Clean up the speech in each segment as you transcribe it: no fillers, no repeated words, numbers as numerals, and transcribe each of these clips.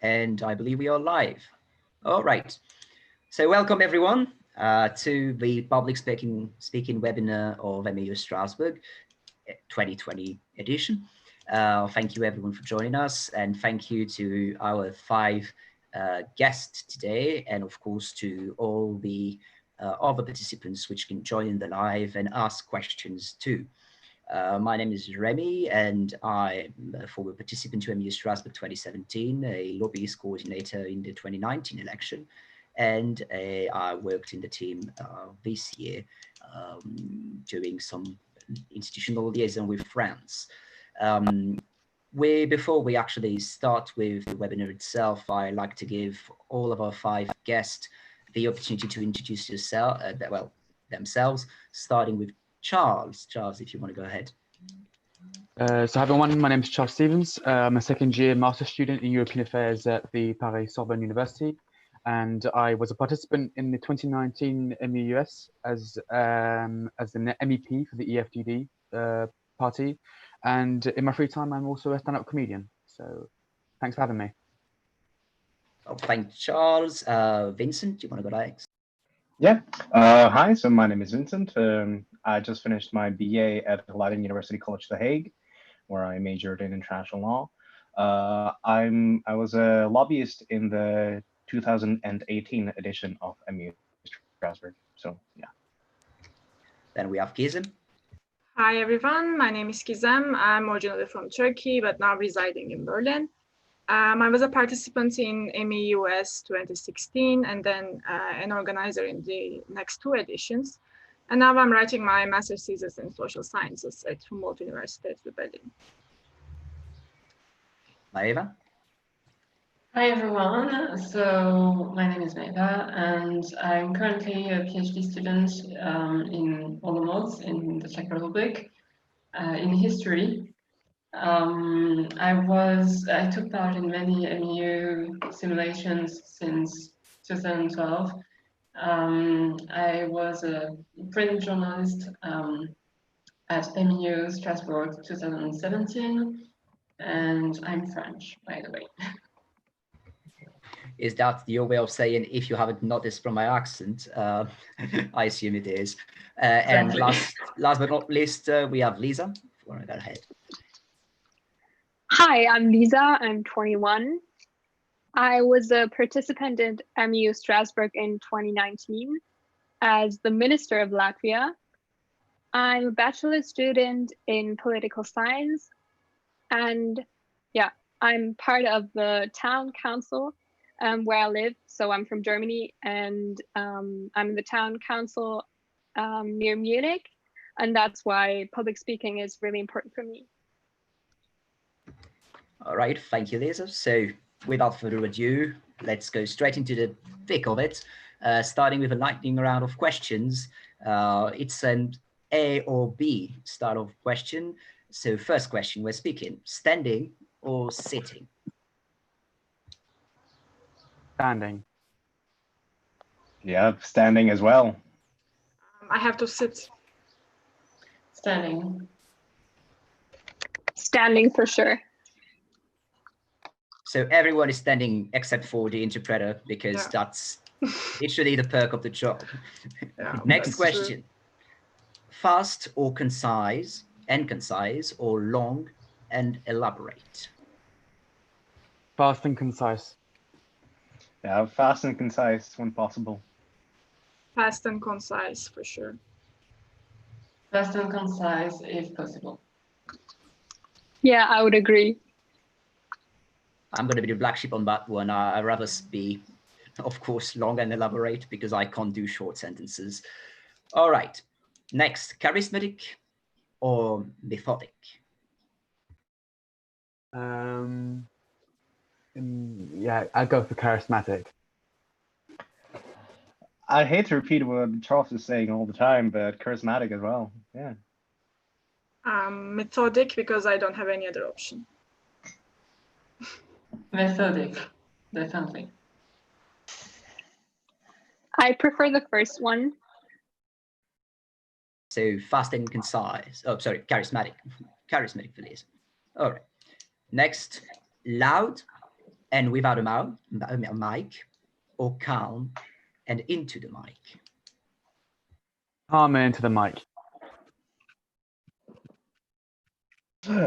and I believe we are live. All right. So welcome everyone to the public speaking webinar of MEU Strasbourg 2020 edition. Thank you everyone for joining us, and thank you to our 5 guests today, and of course to all the other participants which can join in the live and ask questions too. My name is Remy, and I'm a former participant to MEU Strasbourg 2017, a lobbyist coordinator in the 2019 election, and I worked in the team this year doing some institutional liaison with France. Before we actually start with the webinar itself, I like to give all of our 5 guests the opportunity to introduce themselves, starting with Charles. Charles, if you want to go ahead. So hi everyone, my name is Charles Stevens. I'm a second-year master's student in European Affairs at the Paris Sorbonne University, and I was a participant in the 2019 MEUS as an MEP for the EFDD party, and in my free time I'm also a stand-up comedian. So thanks for having me. Oh, thanks, Charles. Vincent, do you want to go next? Yeah. Hi, so my name is Vincent. I just finished my BA at Leiden University College The Hague, where I majored in international law. I was a lobbyist in the 2018 edition of MEU Strasbourg. So yeah. Then we have Gizem. Hi everyone, my name is Gizem. I'm originally from Turkey, but now residing in Berlin. I was a participant in MEUS 2016 and then an organizer in the next 2 editions. And now I'm writing my master's thesis in social sciences at Humboldt University in Berlin. Maeva? Hi everyone, so my name is Maeva and I'm currently a PhD student in Olomouc in the Czech Republic in history. I took part in many MEU simulations since 2012. I was a print journalist at MEU Strasbourg 2017, and I'm French, by the way. Is that your way of saying, if you haven't noticed from my accent? I assume it is. And last but not least, we have Lisa. If you want to go ahead. Hi, I'm Lisa. I'm 21. I was a participant in MEU Strasbourg in 2019 as the Minister of Latvia. I'm a bachelor student in political science, and yeah, I'm part of the town council where I live. So I'm from Germany, and I'm in the town council near Munich, and that's why public speaking is really important for me. All right, thank you, Lisa. So without further ado, let's go straight into the thick of it, starting with a lightning round of questions. It's an A or B style of question. So first question, we're speaking standing or sitting? Standing. Yeah, standing as well. I have to sit. Standing. Standing for sure. So everyone is standing except for the interpreter, because that's literally the perk of the job. Yeah, Next question. True. Fast or concise, or long and elaborate? Fast and concise. Yeah, fast and concise when possible. Fast and concise for sure. Fast and concise if possible. Yeah, I would agree. I'm going to be the black sheep on that one. I'd rather be, of course, long and elaborate, because I can't do short sentences. All right. Next, charismatic or methodic? Yeah, I'd go for charismatic. I hate to repeat what Charles is saying all the time, but charismatic as well. Yeah. Methodic, because I don't have any other option. Methodic, definitely. I prefer the first one. So fast and concise. Oh, sorry, charismatic. Charismatic for this. All right. Next, loud and without a mic, or calm and into the mic? Calm into the mic.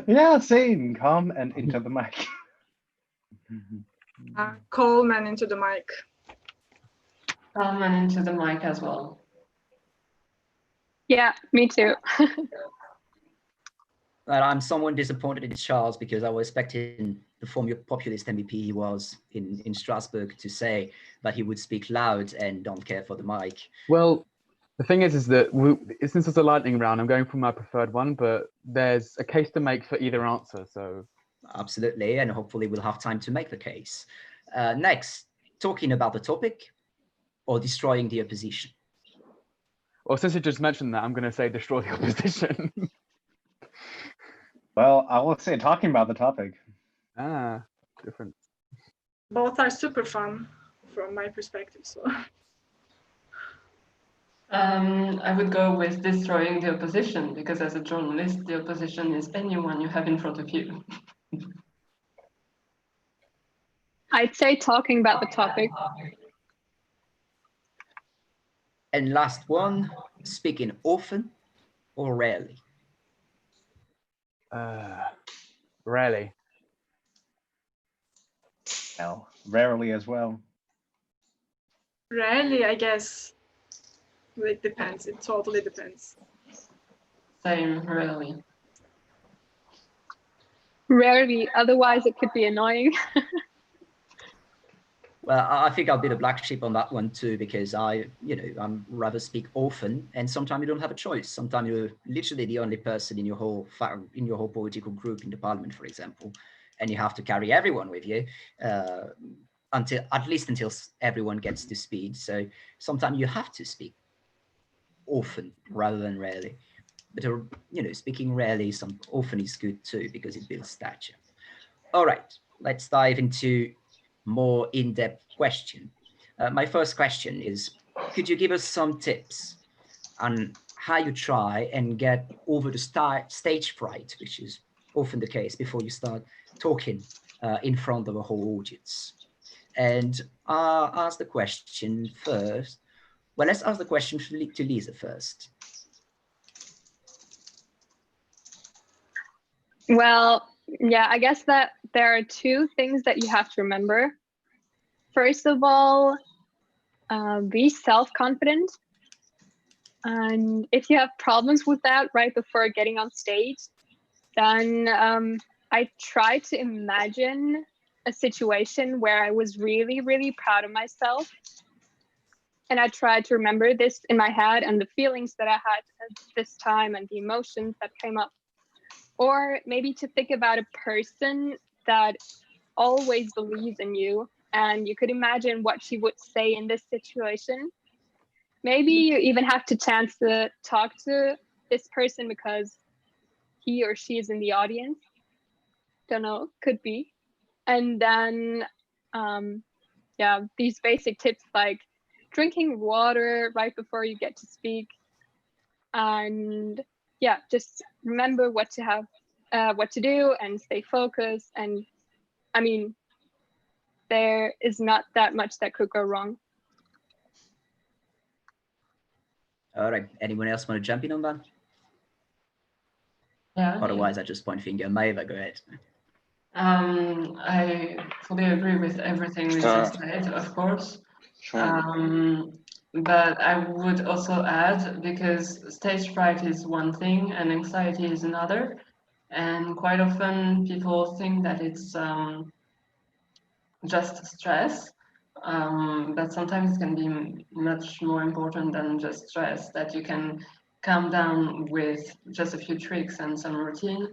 Yeah, same. Calm and into the mic. Calm and into the mic. Calm and into the mic as well. Yeah, me too. Well, I'm somewhat disappointed in Charles because I was expecting the former populist MVP he was in Strasbourg to say that he would speak loud and don't care for the mic. Well, the thing is that since it's a lightning round, I'm going for my preferred one, but there's a case to make for either answer. So Absolutely, and hopefully we'll have time to make the case. Next, talking about the topic or destroying the opposition. well, since you just mentioned that, I'm going to say destroy the opposition. Well, I will say talking about the topic. Ah, different. Both are super fun from my perspective. So I would go with destroying the opposition, because as a journalist, the opposition is anyone you have in front of you. I'd say talking about the topic. And last one, speaking often or rarely. Rarely. Well, rarely as well. rarely, I guess. It depends. It totally depends. Same, rarely. Rarely, otherwise it could be annoying. Well, I think I'll be the black sheep on that one too, because I'm rather speak often, and sometimes you don't have a choice. Sometimes you're literally the only person in your whole political group in the parliament, for example, and you have to carry everyone with you until everyone gets to speed. So sometimes you have to speak often rather than rarely. But speaking rarely, often is good too because it builds stature. All right, let's dive into more in-depth question. My first question is, could you give us some tips on how you try and get over the stage fright, which is often the case before you start talking in front of a whole audience? And I'll ask the question first. Well, let's ask the question to Lisa first. Well, yeah, I guess that there are two things that you have to remember. First of all, be self-confident. And if you have problems with that right before getting on stage, then I try to imagine a situation where I was really, really proud of myself. And I tried to remember this in my head and the feelings that I had at this time and the emotions that came up. Or maybe to think about a person that always believes in you, and you could imagine what she would say in this situation. Maybe you even have to chance to talk to this person because he or she is in the audience. Don't know, could be. And then, these basic tips like drinking water right before you get to speak. And yeah, just remember what to do and stay focused. And I mean, there is not that much that could go wrong. All right, anyone else want to jump in on that? Yeah. Otherwise, I just point finger. Maeva, go ahead. I fully agree with everything we just said, of course. But I would also add, because stage fright is one thing and anxiety is another. And quite often people think that it's just stress, but sometimes it can be much more important than just stress, that you can calm down with just a few tricks and some routine.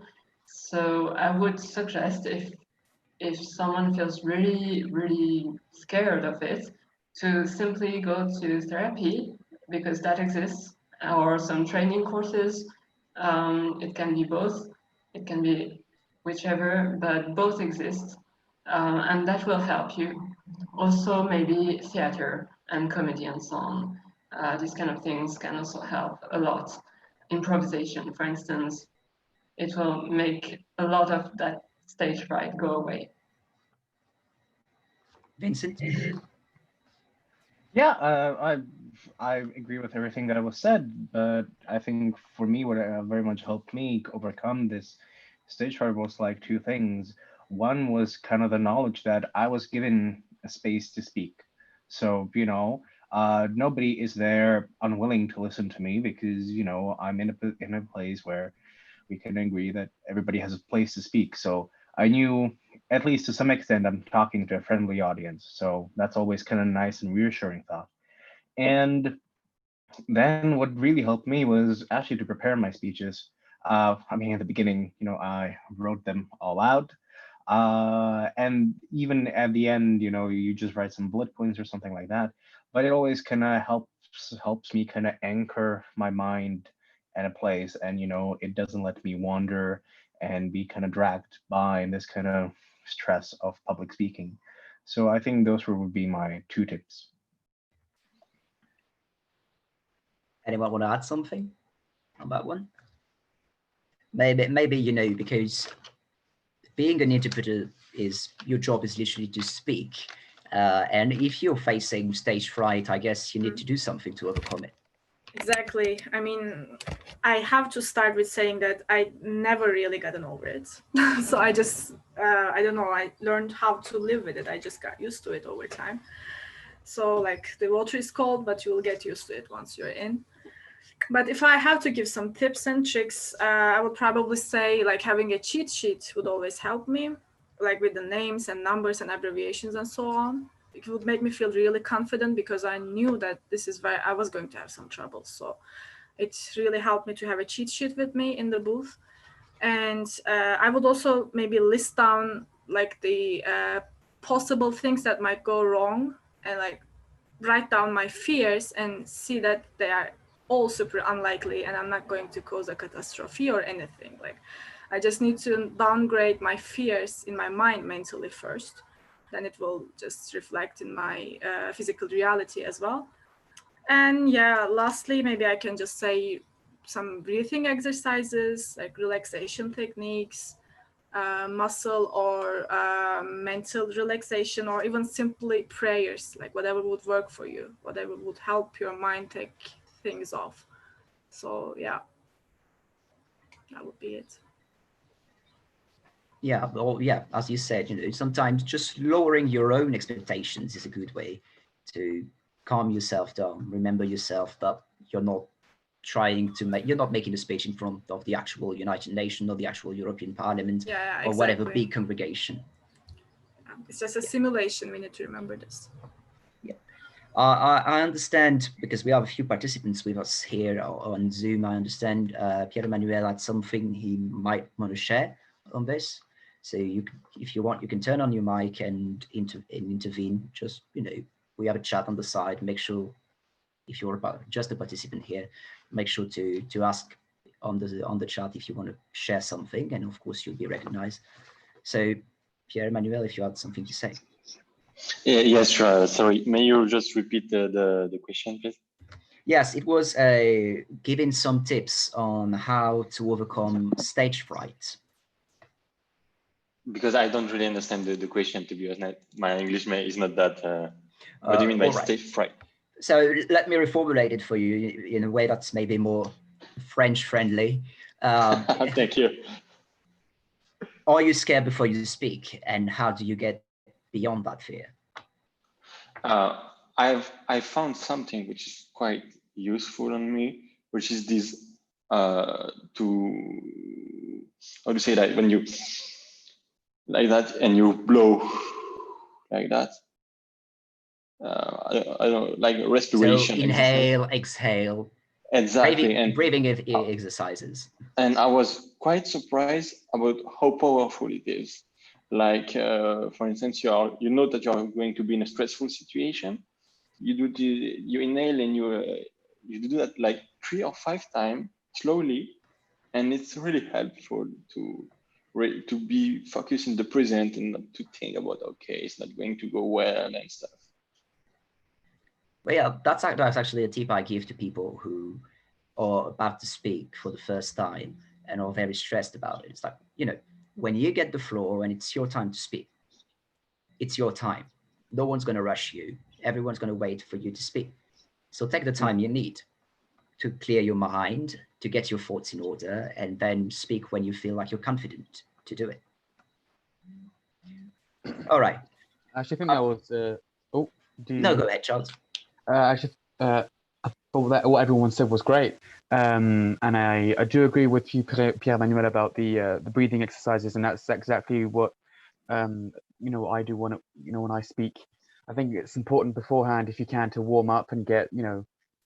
So I would suggest, if someone feels really, really scared of it, to simply go to therapy, because that exists, or some training courses. It can be both, it can be whichever, but both exist, and that will help you. Also, maybe theater and comedy and so on. These kind of things can also help a lot. Improvisation, for instance, it will make a lot of that stage fright go away. Vincent? Yeah, I agree with everything that was said, but I think for me, what very much helped me overcome this stage fright was like two things. One was kind of the knowledge that I was given a space to speak. So, nobody is there unwilling to listen to me because, I'm in a place where we can agree that everybody has a place to speak. So I knew, at least to some extent, I'm talking to a friendly audience. So that's always kind of nice and reassuring thought. And then what really helped me was actually to prepare my speeches. I mean, at the beginning, I wrote them all out. And even at the end, you just write some bullet points or something like that. But it always kind of helps me kind of anchor my mind at a place, and it doesn't let me wander and be kind of dragged by this kind of stress of public speaking. So I think those would be my two tips. Anyone want to add something on that one? Maybe because being an interpreter is your job is literally to speak, and if you're facing stage fright, I guess you need to do something to overcome it. Exactly. I mean, I have to start with saying that I never really gotten over it. So I just, I don't know, I learned how to live with it. I just got used to it over time. So like the water is cold, but you will get used to it once you're in. But if I have to give some tips and tricks, I would probably say like having a cheat sheet would always help me, like with the names and numbers and abbreviations and so on. It would make me feel really confident because I knew that this is where I was going to have some trouble. So it really helped me to have a cheat sheet with me in the booth. And I would also maybe list down like the possible things that might go wrong and like write down my fears and see that they are all super unlikely and I'm not going to cause a catastrophe or anything. Like I just need to downgrade my fears in my mind mentally first. Then it will just reflect in my physical reality as well. And yeah, lastly, maybe I can just say some breathing exercises, like relaxation techniques, muscle or mental relaxation, or even simply prayers, like whatever would work for you, whatever would help your mind take things off. So yeah, that would be it. Yeah, well, yeah, as you said, sometimes just lowering your own expectations is a good way to calm yourself down. Remember yourself that you're not making a speech in front of the actual United Nations or the actual European Parliament, Yeah, or whatever exactly. big congregation. It's just a simulation. We need to remember this. Yeah. I understand, because we have a few participants with us here on Zoom. I understand Piero Manuel had something he might want to share on this. So if you want, you can turn on your mic and intervene. Just, we have a chat on the side. Make sure, if you're just a participant here, make sure to ask on the chat if you want to share something, and of course you'll be recognized. So Piero Manuel, if you had something to say. Yes, sure. Sorry, may you just repeat the question, please? Yes, it was giving some tips on how to overcome stage fright. Because I don't really understand the question, to be honest. My English is not that. What do you mean by stage fright? So let me reformulate it for you in a way that's maybe more French friendly. Thank you. Are you scared before you speak, and how do you get beyond that fear? I found something which is quite useful on me, which is this how to say that, when you like that and you blow like that. I don't know, like respiration. So inhale, exhale. Exactly. Breathing exercises. And I was quite surprised about how powerful it is. Like, for instance, you know that you are going to be in a stressful situation. You inhale and you do that like 3 or 5 times slowly, and it's really helpful to be focused in the present and not to think about, okay, it's not going to go well and stuff. Well, yeah, that's actually a tip I give to people who are about to speak for the first time and are very stressed about it. It's like, when you get the floor and it's your time to speak, it's your time. no one's going to rush you. Everyone's going to wait for you to speak. So take the time you need to clear your mind, to get your thoughts in order, and then speak when you feel like you're confident to do it. All right. I actually think that was. No, go ahead, Charles. I thought that what everyone said was great, and I do agree with you, Pierre Manuel, about the breathing exercises, and that's exactly what I do when I speak. I think it's important beforehand, if you can, to warm up and get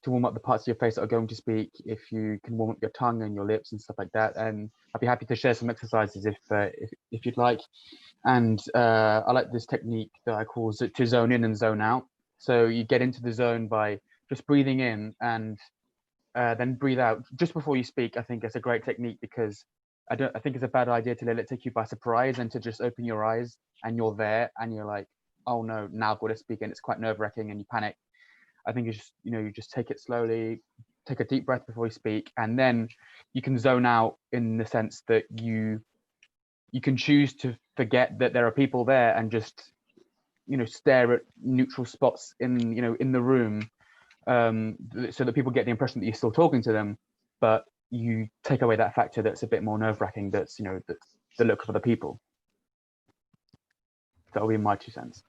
to warm up the parts of your face that are going to speak. If you can warm up your tongue and your lips and stuff like that, and I'd be happy to share some exercises if you'd like. And I like this technique that I call to zone in and zone out. So you get into the zone by just breathing in and then breathe out just before you speak. I think it's a great technique because I think it's a bad idea to let it take you by surprise and to just open your eyes and you're there and you're like, oh no, now I've got to speak, and it's quite nerve-wracking and you panic. I think it's just, you just take it slowly, take a deep breath before you speak, and then you can zone out in the sense that you can choose to forget that there are people there and just stare at neutral spots in the room, so that people get the impression that you're still talking to them, but you take away that factor that's a bit more nerve-wracking, that's the look of other people. That'll be my 2 cents.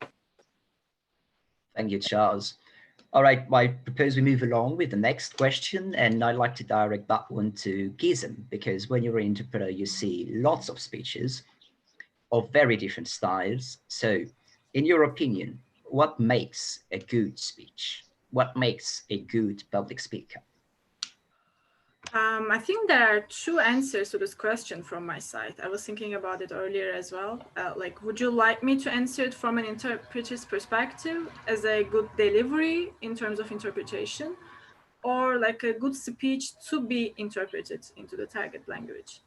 Thank you, Charles. All right, I propose we move along with the next question, and I'd like to direct that one to Gizem, because when you're an interpreter, you see lots of speeches of very different styles. So in your opinion, what makes a good speech? What makes a good public speaker? I think there are 2 answers to this question from my side. I was thinking about it earlier as well. Would you like me to answer it from an interpreter's perspective as a good delivery in terms of interpretation, or like a good speech to be interpreted into the target language?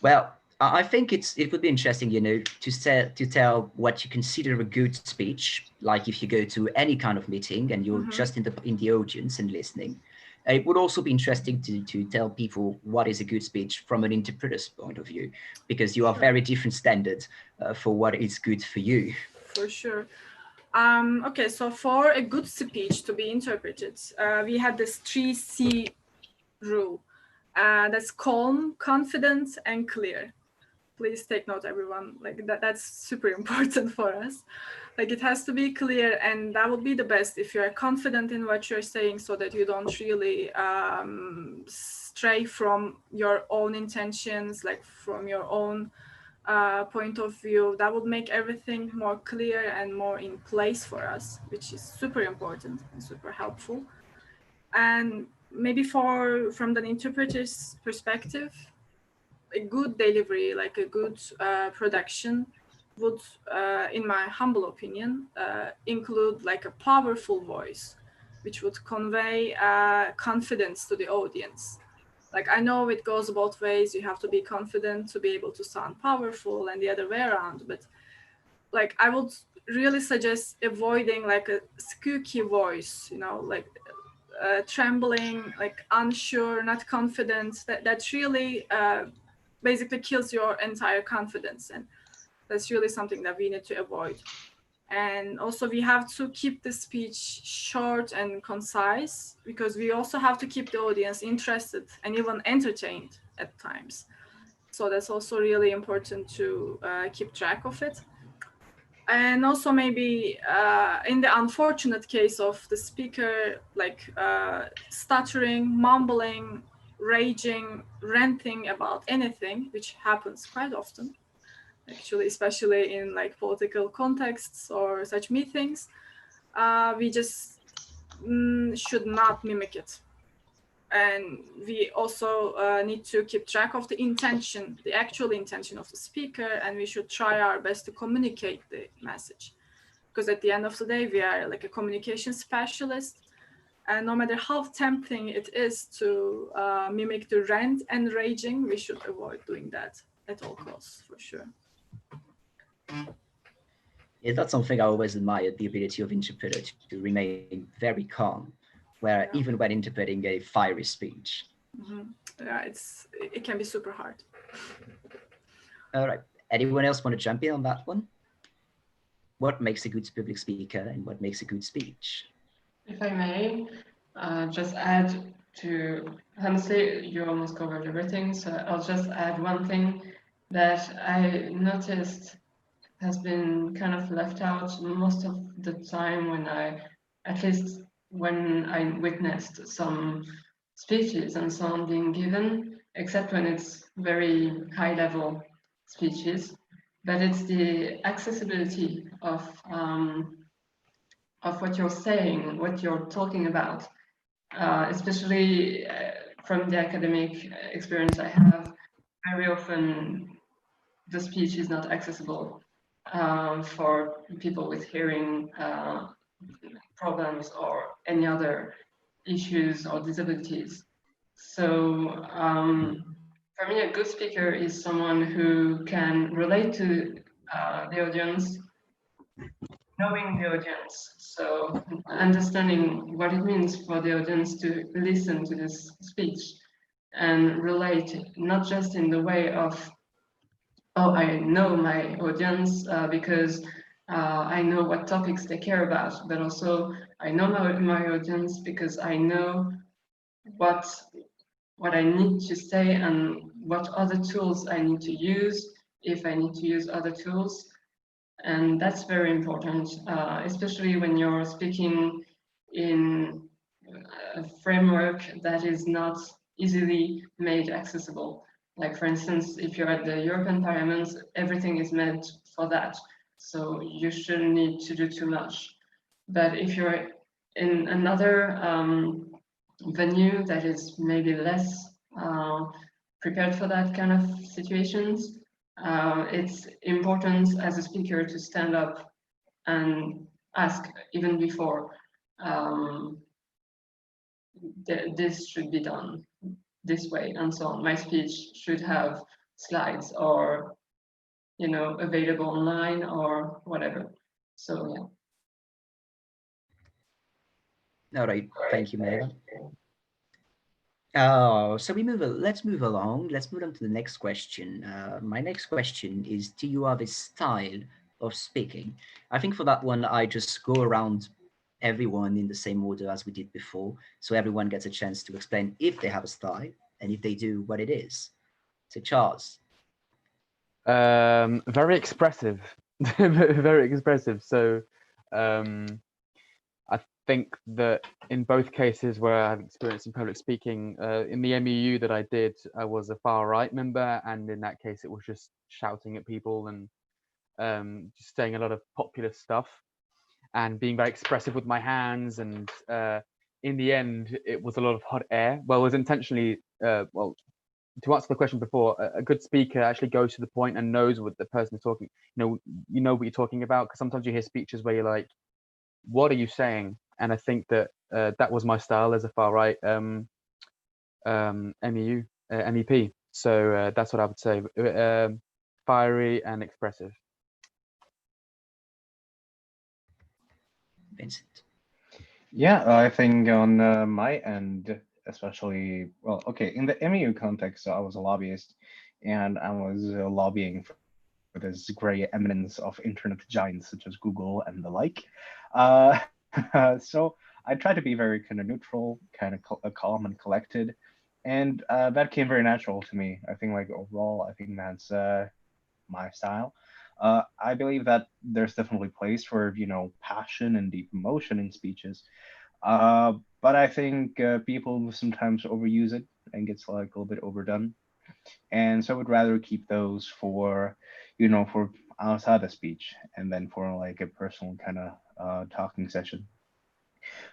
Well, I think it would be interesting, to tell what you consider a good speech. Like if you go to any kind of meeting and you're just in the audience and listening. It would also be interesting to tell people what is a good speech from an interpreter's point of view, because you are very different standards for what is good for you. For sure. Okay, so for a good speech to be interpreted, we have this 3C rule. That's calm, confident, and clear. Please take note, everyone. That's super important for us. It has to be clear, and that would be the best if you're confident in what you're saying, so that you don't really stray from your own intentions, from your own point of view. That would make everything more clear and more in place for us, which is super important and super helpful. And maybe from the interpreter's perspective, a good delivery, like a good production would, in my humble opinion, include like a powerful voice, which would convey confidence to the audience. I know it goes both ways. You have to be confident to be able to sound powerful, and the other way around. But I would really suggest avoiding a squeaky voice, trembling, unsure, not confident. That really basically kills your entire confidence, and that's really something that we need to avoid. And also we have to keep the speech short and concise, because we also have to keep the audience interested and even entertained at times. So that's also really important to keep track of it. And also maybe in the unfortunate case of the speaker, stuttering, mumbling, raging, ranting about anything, which happens quite often, actually, especially in political contexts or such meetings, we just should not mimic it. And we also need to keep track of the intention, the actual intention of the speaker, and we should try our best to communicate the message. Because at the end of the day, we are a communication specialist, and no matter how tempting it is to mimic the rant and raging, we should avoid doing that at all costs, for sure. Yeah, that's something I always admired, the ability of interpreters to remain very calm, where even when interpreting a fiery speech. Yeah, it can be super hard. All right. Anyone else want to jump in on that one? what makes a good public speaker and what makes a good speech. If I may, just add to, honestly, you almost covered everything, so I'll just add one thing that I noticed has been kind of left out most of the time when at least when I witnessed some speeches and so on being given, except when it's very high level speeches, but it's the accessibility of what you're saying, what you're talking about, especially from the academic experience I have. Very often the speech is not accessible for people with hearing problems or any other issues or disabilities. So for me, a good speaker is someone who can relate to the audience, knowing the audience. So understanding what it means for the audience to listen to this speech and relate, not just in the way of, oh, I know my audience because I know what topics they care about, but also I know my audience because I know what I need to say and what other tools I need to use if I need to use other tools. And that's very important, especially when you're speaking in a framework that is not easily made accessible. Like, for instance, if you're at the European Parliament, everything is meant for that. So you shouldn't need to do too much. But if you're in another venue that is maybe less prepared for that kind of situations, it's important as a speaker to stand up and ask even before this should be done this way and so on. My speech should have slides or, you know, available online or whatever. So yeah. All right, thank you, Meg. So let's move along. Let's move on to the next question. My next question is, do you have a style of speaking? I think for that one, I just go around everyone in the same order as we did before. So everyone gets a chance to explain if they have a style and if they do, what it is. So Charles. Very expressive, very expressive. So I think that in both cases where I've experienced in public speaking, in the MEU that I did, I was a far right member, and in that case, it was just shouting at people and just saying a lot of popular stuff and being very expressive with my hands. And in the end, it was a lot of hot air. Well, it was intentionally, well, to answer the question before, a good speaker actually goes to the point and knows what the person is talking. You know what you're talking about, because sometimes you hear speeches where you're like, what are you saying? And I think that that was my style as a far right MEP. So that's what I would say. Fiery and expressive. Vincent. Yeah, I think on my end, especially, well, okay, in the MEU context, I was a lobbyist, and I was lobbying for this gray eminence of internet giants such as Google and the like. So I tried to be very kind of neutral, kind of calm and collected, and that came very natural to me. I think, like, overall, I think that's my style. I believe that there's definitely place for, you know, passion and deep emotion in speeches. But I think people sometimes overuse it and gets like a little bit overdone. And so I would rather keep those for, you know, for outside the speech and then for like a personal kind of talking session.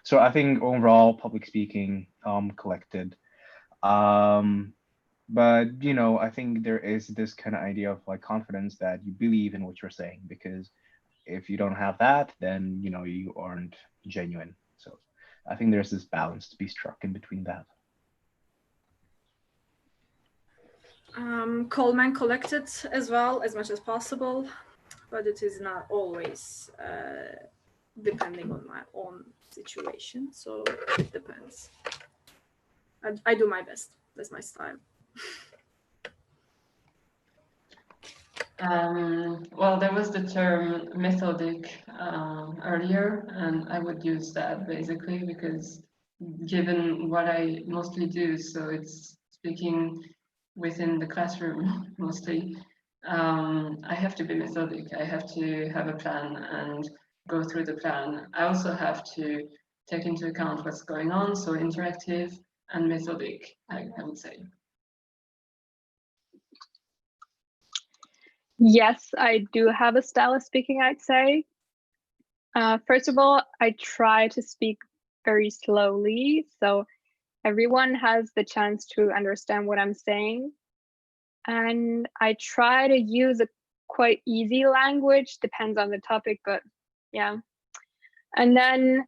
So I think overall public speaking, collected. But you know, I think there is this kind of idea of like confidence that you believe in what you're saying, because if you don't have that, then you know you aren't genuine. So I think there's this balance to be struck in between that. Calm and collected as well, as much as possible, but it is not always depending on my own situation, so it depends. I do my best. That's my style. Well, there was the term methodic earlier, and I would use that basically because given what I mostly do, so it's speaking within the classroom mostly, I have to be methodic. I have to have a plan and go through the plan. I also have to take into account what's going on, so interactive and methodic, I would say. Yes, I do have a style of speaking, I'd say. First of all, I try to speak very slowly, so everyone has the chance to understand what I'm saying. And I try to use a quite easy language, depends on the topic, but yeah. And then,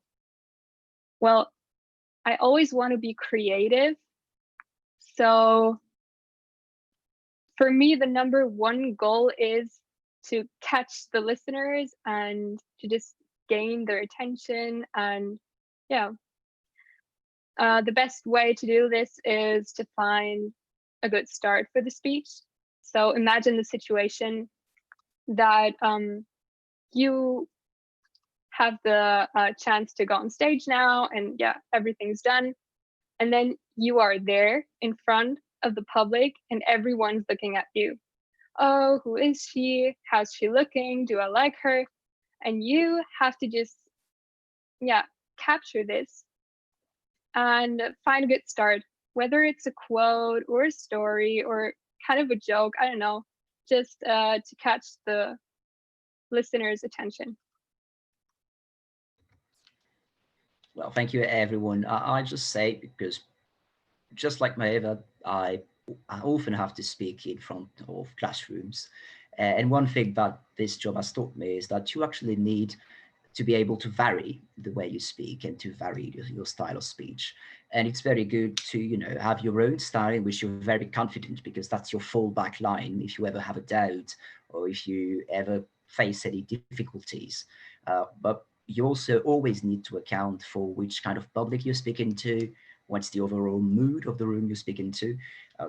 well, I always want to be creative. So for me, the number one goal is to catch the listeners and to just gain their attention. And yeah, the best way to do this is to find a good start for the speech. So imagine the situation that you have the chance to go on stage now, and yeah, everything's done. And then you are there in front of the public and everyone's looking at you. Oh, who is she? How's she looking? Do I like her? And you have to just, yeah, capture this and find a good start, whether it's a quote or a story or kind of a joke, I don't know, just to catch the listener's attention. Well, thank you, everyone. I just say, because just like Maeva, I often have to speak in front of classrooms. And one thing that this job has taught me is that you actually need to be able to vary the way you speak and to vary your style of speech. And it's very good to, have your own style in which you're very confident, because that's your fallback line if you ever have a doubt or if you ever face any difficulties. But you also always need to account for which kind of public you're speaking to, what's the overall mood of the room you're speaking to.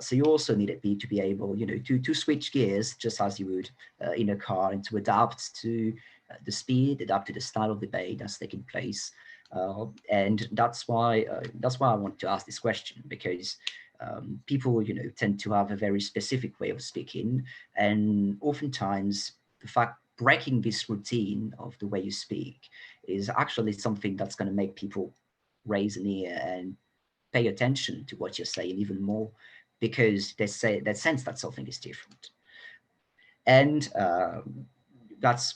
So you also need to be able, to switch gears just as you would in a car, and to adapt to the speed, adapt to the style of debate that's taking place. And that's why I want to ask this question, because people, tend to have a very specific way of speaking, and oftentimes the fact breaking this routine of the way you speak is actually something that's going to make people raise an ear and pay attention to what you're saying even more, because they sense that something is different. And that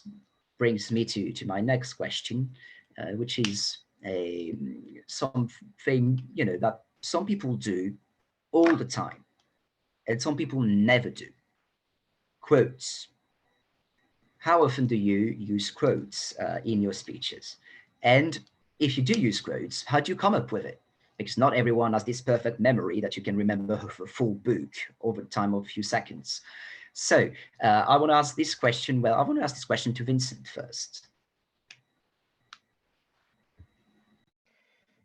brings me to my next question, which is something that some people do all the time and some people never do. Quotes. How often do you use quotes in your speeches? And if you do use quotes, how do you come up with it? Because not everyone has this perfect memory that you can remember a full book over the time of a few seconds. So I want to ask this question. Well, I want to ask this question to Vincent first.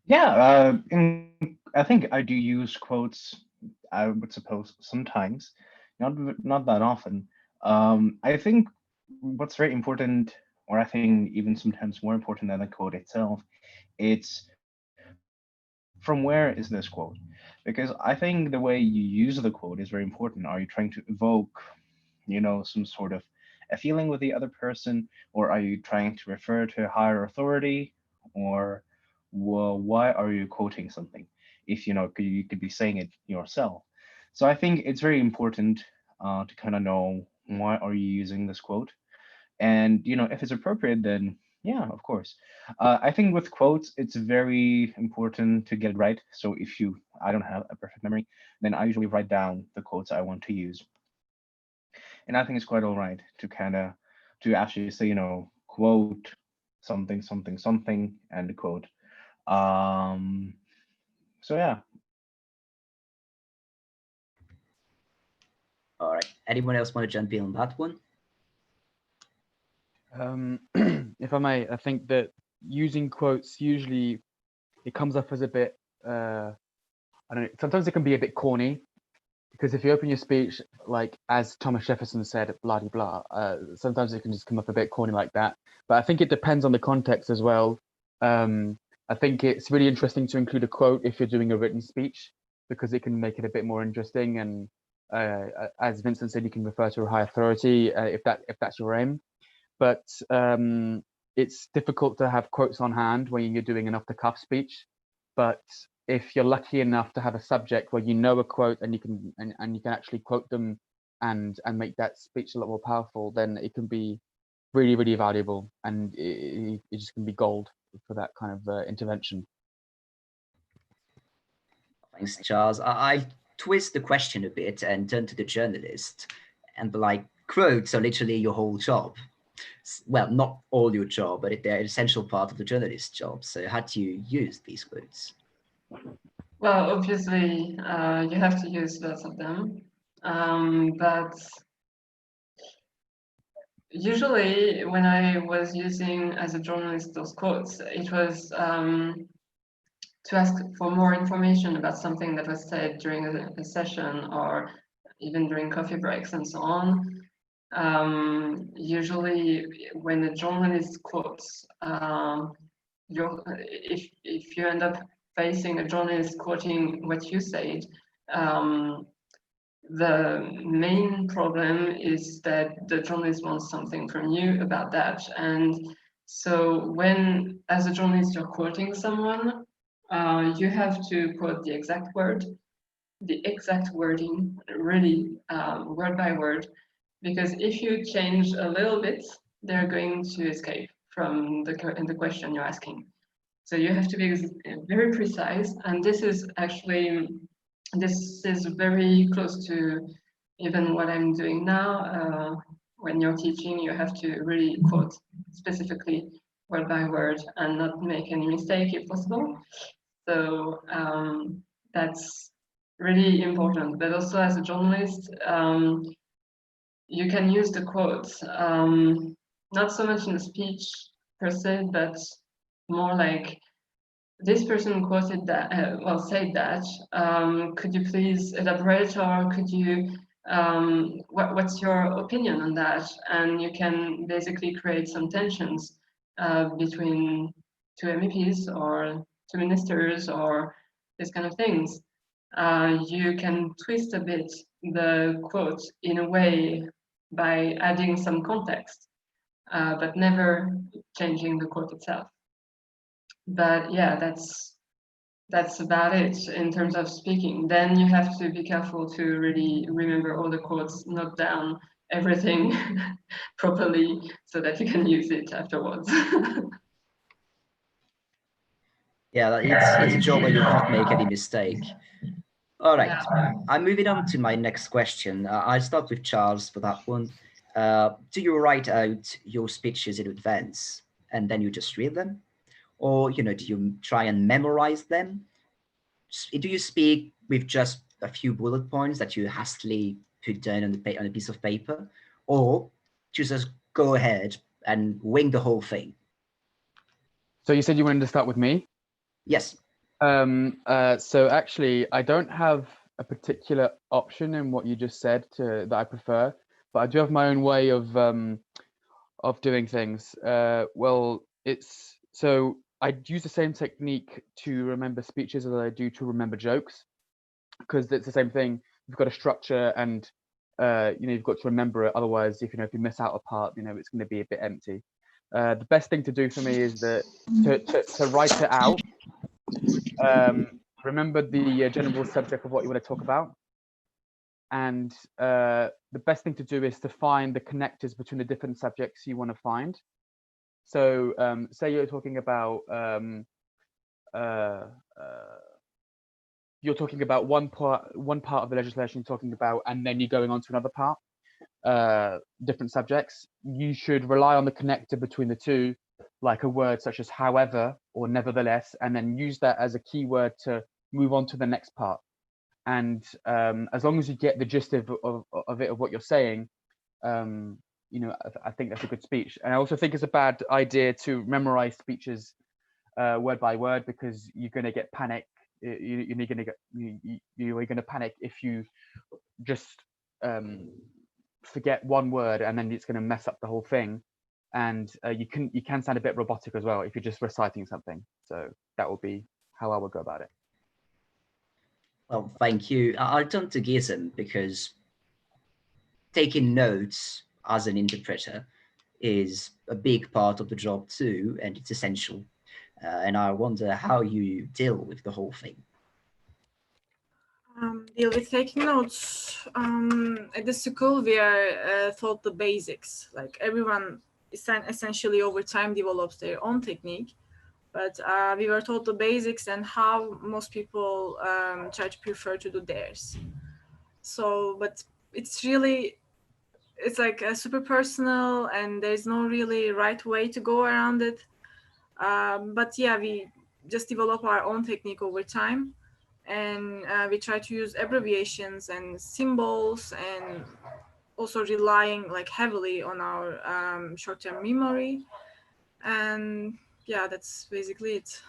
Yeah, I think I do use quotes. I would suppose sometimes, not that often. I think what's very important, or I think even sometimes more important than the quote itself, it's from where is this quote? Because I think the way you use the quote is very important. Are you trying to evoke, some sort of a feeling with the other person, or are you trying to refer to a higher authority, or well, why are you quoting something if you could be saying it yourself? So I think it's very important to kind of know why are you using this quote, and if it's appropriate, then yeah, of course. I think with quotes, it's very important to get it right. So if I don't have a perfect memory, then I usually write down the quotes I want to use. And I think it's quite all right to actually say, quote something, something, something, and quote. So yeah. All right. Anyone else want to jump in on that one? If I may, I think that using quotes, usually it comes off as a bit, I don't know, sometimes it can be a bit corny because if you open your speech, like as Thomas Jefferson said, blah de blah, sometimes it can just come up a bit corny like that. But I think it depends on the context as well. I think it's really interesting to include a quote if you're doing a written speech, because it can make it a bit more interesting. And as Vincent said, you can refer to a high authority if that's your aim. But it's difficult to have quotes on hand when you're doing an off-the-cuff speech. But if you're lucky enough to have a subject where you know a quote and you can actually quote them and make that speech a lot more powerful, then it can be really, really valuable, and it just can be gold for that kind of intervention. Thanks, Charles. I twist the question a bit and turn to the journalist, and like, quotes are literally your whole job. Well, not all your job, but they're an essential part of the journalist's job. So how do you use these quotes? Well, obviously, you have to use lots of them, but usually when I was using as a journalist those quotes, it was to ask for more information about something that was said during a session or even during coffee breaks and so on. Usually when a journalist quotes, if you end up facing a journalist quoting what you said, the main problem is that the journalist wants something from you about that. And so when, as a journalist, you're quoting someone, you have to quote the exact word, the exact wording, really word by word, because if you change a little bit, they're going to escape from the question you're asking. So you have to be very precise, and this is very close to even what I'm doing now. When you're teaching, you have to really quote specifically word by word and not make any mistake if possible. So that's really important. But also as a journalist, you can use the quotes, not so much in the speech per se, but more like, this person quoted that, said that. Could you please elaborate, or could you, what's your opinion on that? And you can basically create some tensions between two MEPs or two ministers or these kind of things. You can twist a bit the quote in a way by adding some context, but never changing the quote itself. But yeah, that's about it in terms of speaking. Then you have to be careful to really remember all the quotes, note down everything properly so that you can use it afterwards. Yeah, it's a job where you can't make any mistake. All right, Yeah. I'm moving on to my next question. I'll start with Charles for that one. Do you write out your speeches in advance and then you just read them? Or, do you try and memorize them? Do you speak with just a few bullet points that you hastily put down on a piece of paper? Or just go ahead and wing the whole thing? So you said you wanted to start with me? Yes. So actually, I don't have a particular option in what you just said that I prefer, but I do have my own way of doing things. Well, I use the same technique to remember speeches as I do to remember jokes, because it's the same thing. You've got a structure, and you've got to remember it. Otherwise, if you miss out a part, it's going to be a bit empty. The best thing to do for me is to write it out. Remember the general subject of what you want to talk about, and the best thing to do is to find the connectors between the different subjects you want to find. So say you're talking about one part of the legislation you're talking about, and then you're going on to another part, different subjects. You should rely on the connector between the two, like a word such as however or nevertheless, and then use that as a keyword to move on to the next part. And as long as you get the gist of what you're saying, I think that's a good speech. And I also think it's a bad idea to memorize speeches word by word, because you're going to get panic. You're going to panic if you just forget one word and then it's going to mess up the whole thing. And you can sound a bit robotic as well if you're just reciting something. So that would be how I would go about it. Well, thank you. I'll turn to Gizem because taking notes as an interpreter is a big part of the job too, and it's essential. And I wonder how you deal with the whole thing. Deal with taking notes. At the school, we are taught the basics. Like everyone essentially over time develops their own technique, but we were taught the basics and how most people try to prefer to do theirs. So, but it's like super personal, and there's no really right way to go around it. But yeah, we just develop our own technique over time, and we try to use abbreviations and symbols, and also relying like heavily on our short-term memory. And yeah, that's basically it.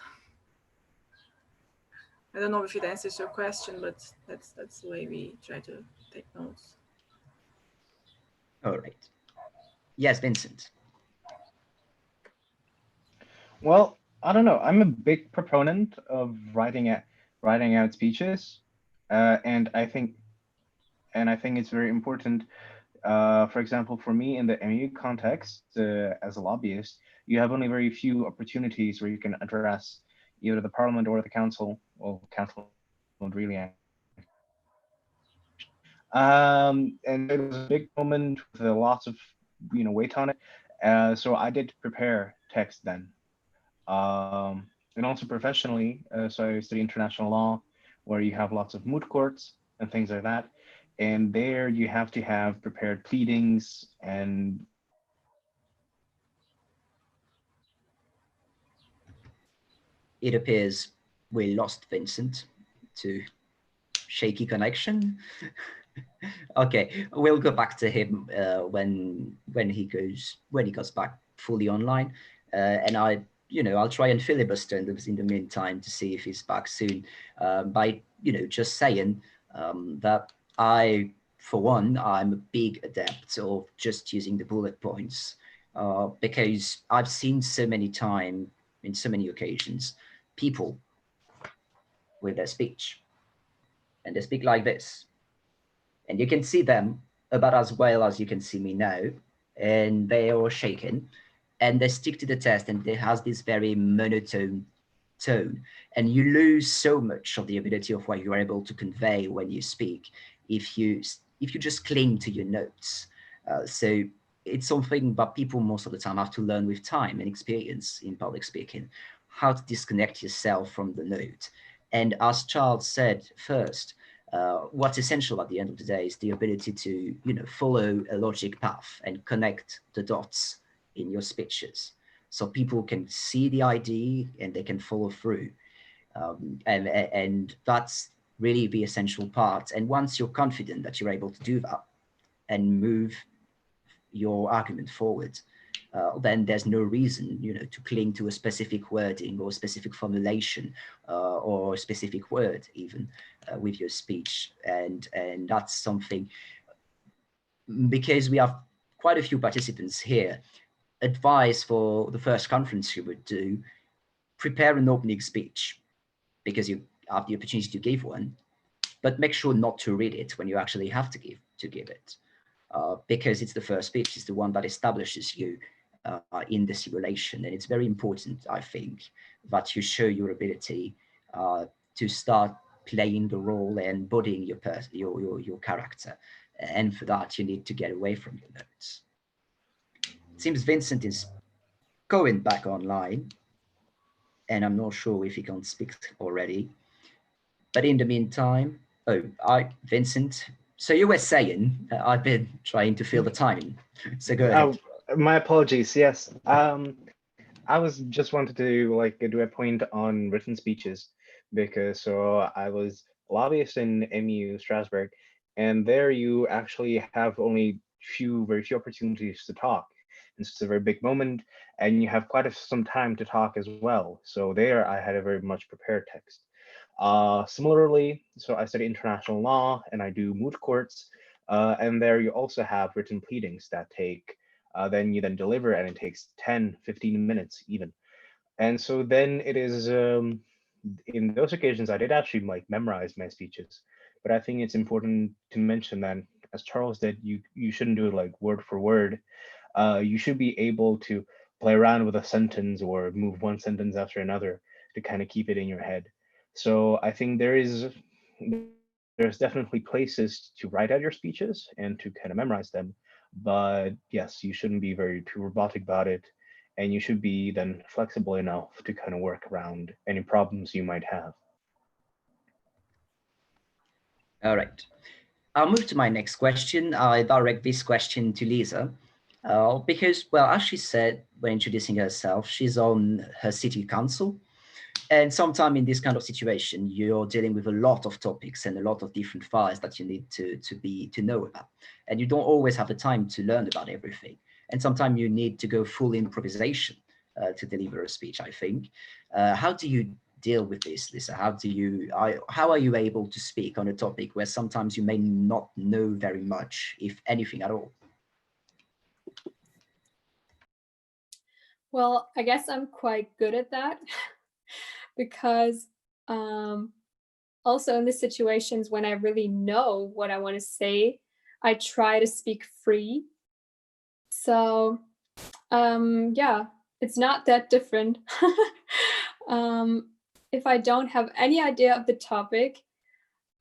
I don't know if it answers your question, but that's the way we try to take notes. All right. Yes, Vincent. Well, I don't know. I'm a big proponent of writing out speeches, and I think it's very important. For example, for me in the MU context, as a lobbyist, you have only very few opportunities where you can address either the parliament or the council. Well, council not really. And it was a big moment with lots of weight on it. So I did prepare text then. And also professionally, so I study international law, where you have lots of moot courts and things like that. And there you have to have prepared pleadings and It appears we lost Vincent to shaky connection. Okay, we'll go back to him when he goes back fully online, and I'll try and filibuster in the meantime to see if he's back soon. By just saying that for one, I'm a big adept of just using the bullet points because I've seen so many times in so many occasions people with their speech, and they speak like this, and you can see them about as well as you can see me now, and they are shaken, and they stick to the test, and it has this very monotone tone, and you lose so much of the ability of what you are able to convey when you speak if you just cling to your notes. So it's something that people most of the time have to learn with time and experience in public speaking, how to disconnect yourself from the note. And as Charles said first, what's essential at the end of the day is the ability to follow a logic path and connect the dots in your speeches, so people can see the idea and they can follow through. And that's really the essential part. And once you're confident that you're able to do that and move your argument forward, then there's no reason, to cling to a specific wording or specific formulation or a specific word even with your speech. And that's something, because we have quite a few participants here, advice for the first conference you would do: prepare an opening speech because you have the opportunity to give one, but make sure not to read it when you actually have to give it, because it's the first speech, it's the one that establishes you in the simulation, and it's very important, I think, that you show your ability to start playing the role and embodying your character, and for that you need to get away from your notes. It seems Vincent is going back online, and I'm not sure if he can speak already. But in the meantime, Vincent, so you were saying, I've been trying to fill the time. So go ahead. My apologies. Yes. I was just wanted to do a point on written speeches, because I was a lobbyist in MU Strasbourg, and there you actually have only very few opportunities to talk. And so it's a very big moment, and you have quite some time to talk as well. So there I had a very much prepared text. Similarly, so I study international law and I do moot courts. And there you also have written pleadings that take, then you then deliver and it takes 10, 15 minutes even. And so then it is, in those occasions, I did actually like memorize my speeches. But I think it's important to mention that, as Charles did, you shouldn't do it like word for word. You should be able to play around with a sentence or move one sentence after another to kind of keep it in your head. So I think there's definitely places to write out your speeches and to kind of memorize them. But yes, you shouldn't be very too robotic about it. And you should be then flexible enough to kind of work around any problems you might have. All right. I'll move to my next question. I direct this question to Lisa. Because, well, as she said when introducing herself, she's on her city council. And sometime in this kind of situation, you're dealing with a lot of topics and a lot of different files that you need to know about. And you don't always have the time to learn about everything. And sometimes you need to go full improvisation to deliver a speech, I think. How do you deal with this, Lisa? How are you able to speak on a topic where sometimes you may not know very much, if anything at all? Well, I guess I'm quite good at that because also in the situations when I really know what I want to say, I try to speak free. So yeah, it's not that different. If I don't have any idea of the topic,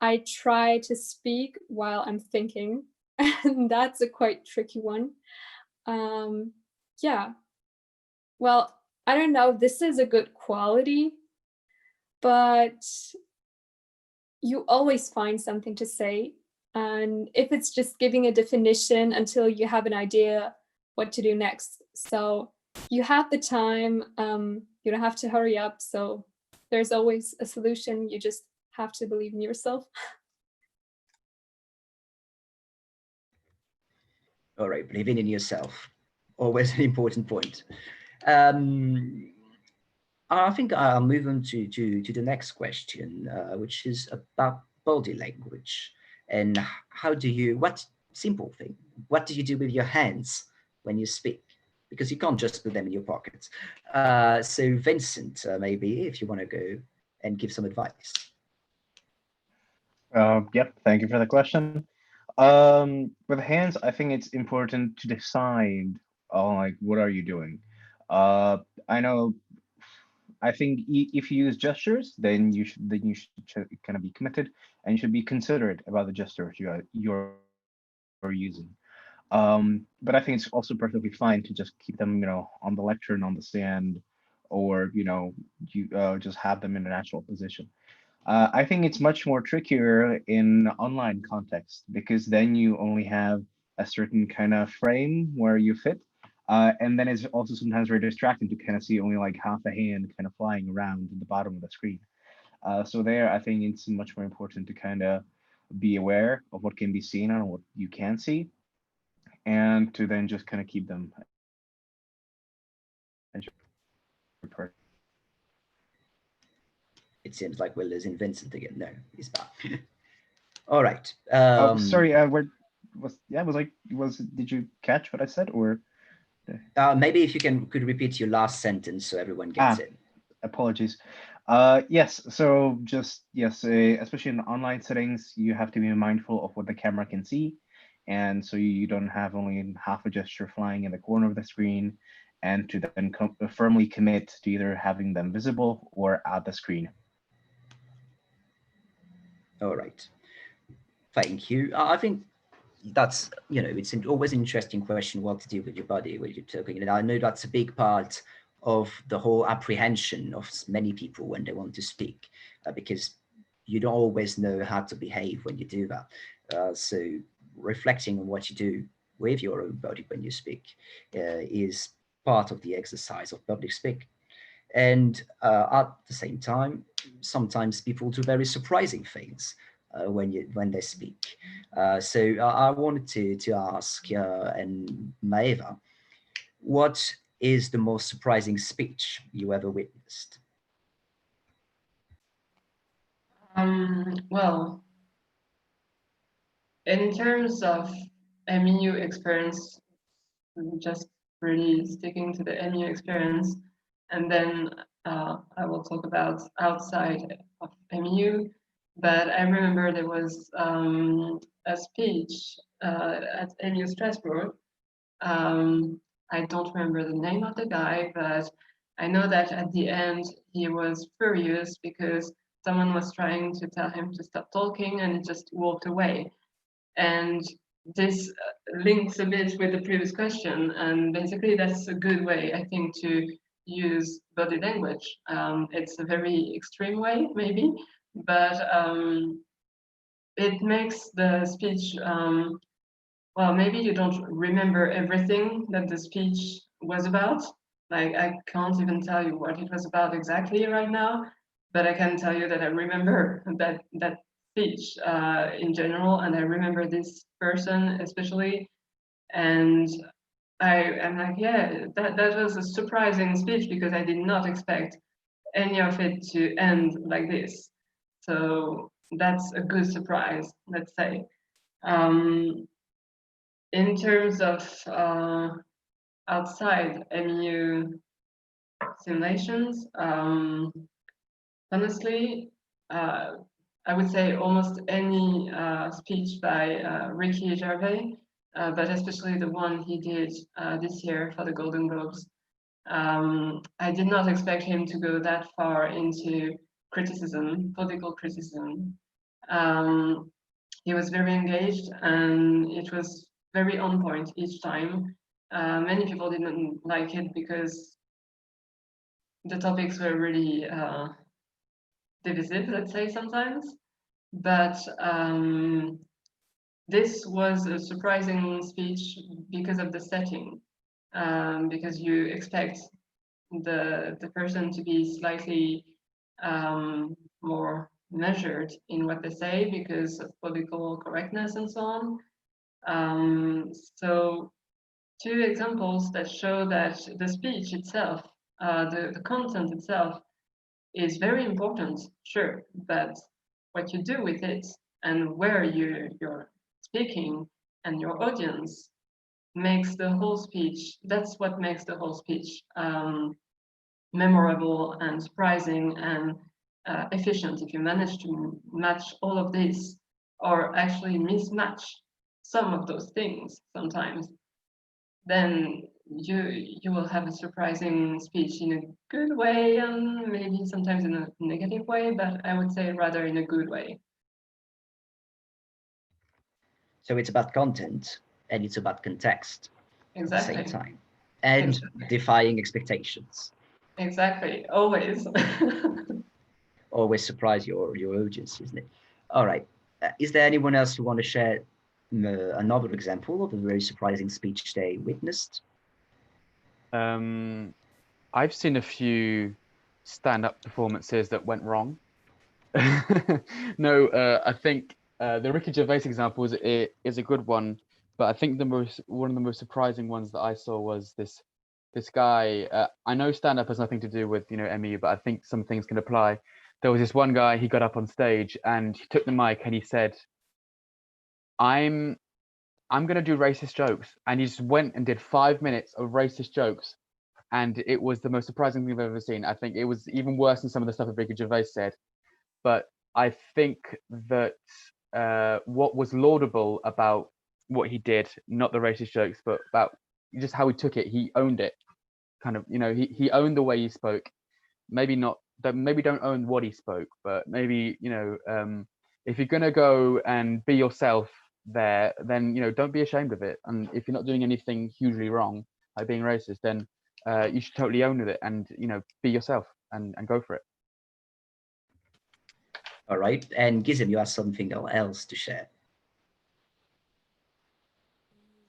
I try to speak while I'm thinking, and that's a quite tricky one. Yeah. Well, I don't know if this is a good quality, but you always find something to say. And if it's just giving a definition until you have an idea what to do next. So you have the time, you don't have to hurry up. So there's always a solution. You just have to believe in yourself. All right, believing in yourself, always an important point. I think I'll move on to the next question, which is about body language. And what simple thing, what do you do with your hands when you speak? Because you can't just put them in your pockets. So Vincent, maybe if you want to go and give some advice. Yep, thank you for the question. With hands, I think it's important to decide on like what are you doing. I know. I think if you use gestures, then you should kind of be committed and you should be considerate about the gestures you're using. But I think it's also perfectly fine to just keep them, on the lectern, on the stand, or you just have them in a natural position. I think it's much more trickier in online context because then you only have a certain kind of frame where you fit. And then it's also sometimes very distracting to kind of see only like half a hand kind of flying around in the bottom of the screen. So there, I think it's much more important to kind of be aware of what can be seen and what you can see, and to then just kind of keep them. It seems like we're losing Vincent again. No, he's back. All right. Sorry. Where did you catch what I said, or? Maybe if you could repeat your last sentence so everyone gets it. Apologies. Yes. So especially in online settings, you have to be mindful of what the camera can see, and so you don't have only half a gesture flying in the corner of the screen, and to then firmly commit to either having them visible or at the screen. All right. Thank you. I think that's, it's always an interesting question what to do with your body when you're talking. And I know that's a big part of the whole apprehension of many people when they want to speak, because you don't always know how to behave when you do that. So reflecting on what you do with your own body when you speak is part of the exercise of public speaking. And at the same time, sometimes people do very surprising things when they speak. So I wanted to ask and Maeva, what is the most surprising speech you ever witnessed? Well, in terms of MEU experience, just really sticking to the MEU experience, and then I will talk about outside of MEU. But I remember there was a speech at MEU Strasbourg. I don't remember the name of the guy, but I know that at the end he was furious because someone was trying to tell him to stop talking and he just walked away. And this links a bit with the previous question, and basically that's a good way, I think, to use body language. It's a very extreme way, maybe, but it makes the speech, well, maybe you don't remember everything that the speech was about. Like, I can't even tell you what it was about exactly right now, but I can tell you that I remember that speech in general, and I remember this person especially. And I'm like, yeah, that was a surprising speech because I did not expect any of it to end like this. So that's a good surprise, let's say. In terms of outside MEU simulations, honestly, I would say almost any speech by Ricky Gervais, but especially the one he did this year for the Golden Globes. I did not expect him to go that far into criticism, political criticism. He was very engaged and it was very on point each time. Many people didn't like it because the topics were really divisive, let's say sometimes. But this was a surprising speech because of the setting, because you expect the person to be slightly more measured in what they say because of political correctness and so on. So two examples that show that the speech itself, the content itself is very important, sure, but what you do with it and where you're speaking and your audience makes the whole speech, that's what makes the whole speech memorable and surprising and efficient. If you manage to match all of this or actually mismatch some of those things sometimes, then you will have a surprising speech in a good way and maybe sometimes in a negative way, but I would say rather in a good way. So it's about content and it's about context Exactly. at the same time, and Exactly. defying expectations. Exactly, always. Always surprise your audience, isn't it? All right. Is there anyone else who want to share another example of a very surprising speech they witnessed? I've seen a few stand-up performances that went wrong. No, I think the Ricky Gervais example is a good one, but I think one of the most surprising ones that I saw was this guy. I know stand-up has nothing to do with MEU, but I think some things can apply. There was this one guy, he got up on stage and he took the mic and he said, I'm gonna do racist jokes, and he just went and did 5 minutes of racist jokes, and it was the most surprising thing I've ever seen. I think it was even worse than some of the stuff that Ricky Gervais said. But I think that what was laudable about what he did, not the racist jokes, but about just how he took it, he owned it. Kind of, he owned the way he spoke. Maybe don't own what he spoke, but maybe, if you're gonna go and be yourself there, then don't be ashamed of it. And if you're not doing anything hugely wrong, like being racist, then you should totally own it and be yourself and go for it. All right. And Gizem, you have something else to share.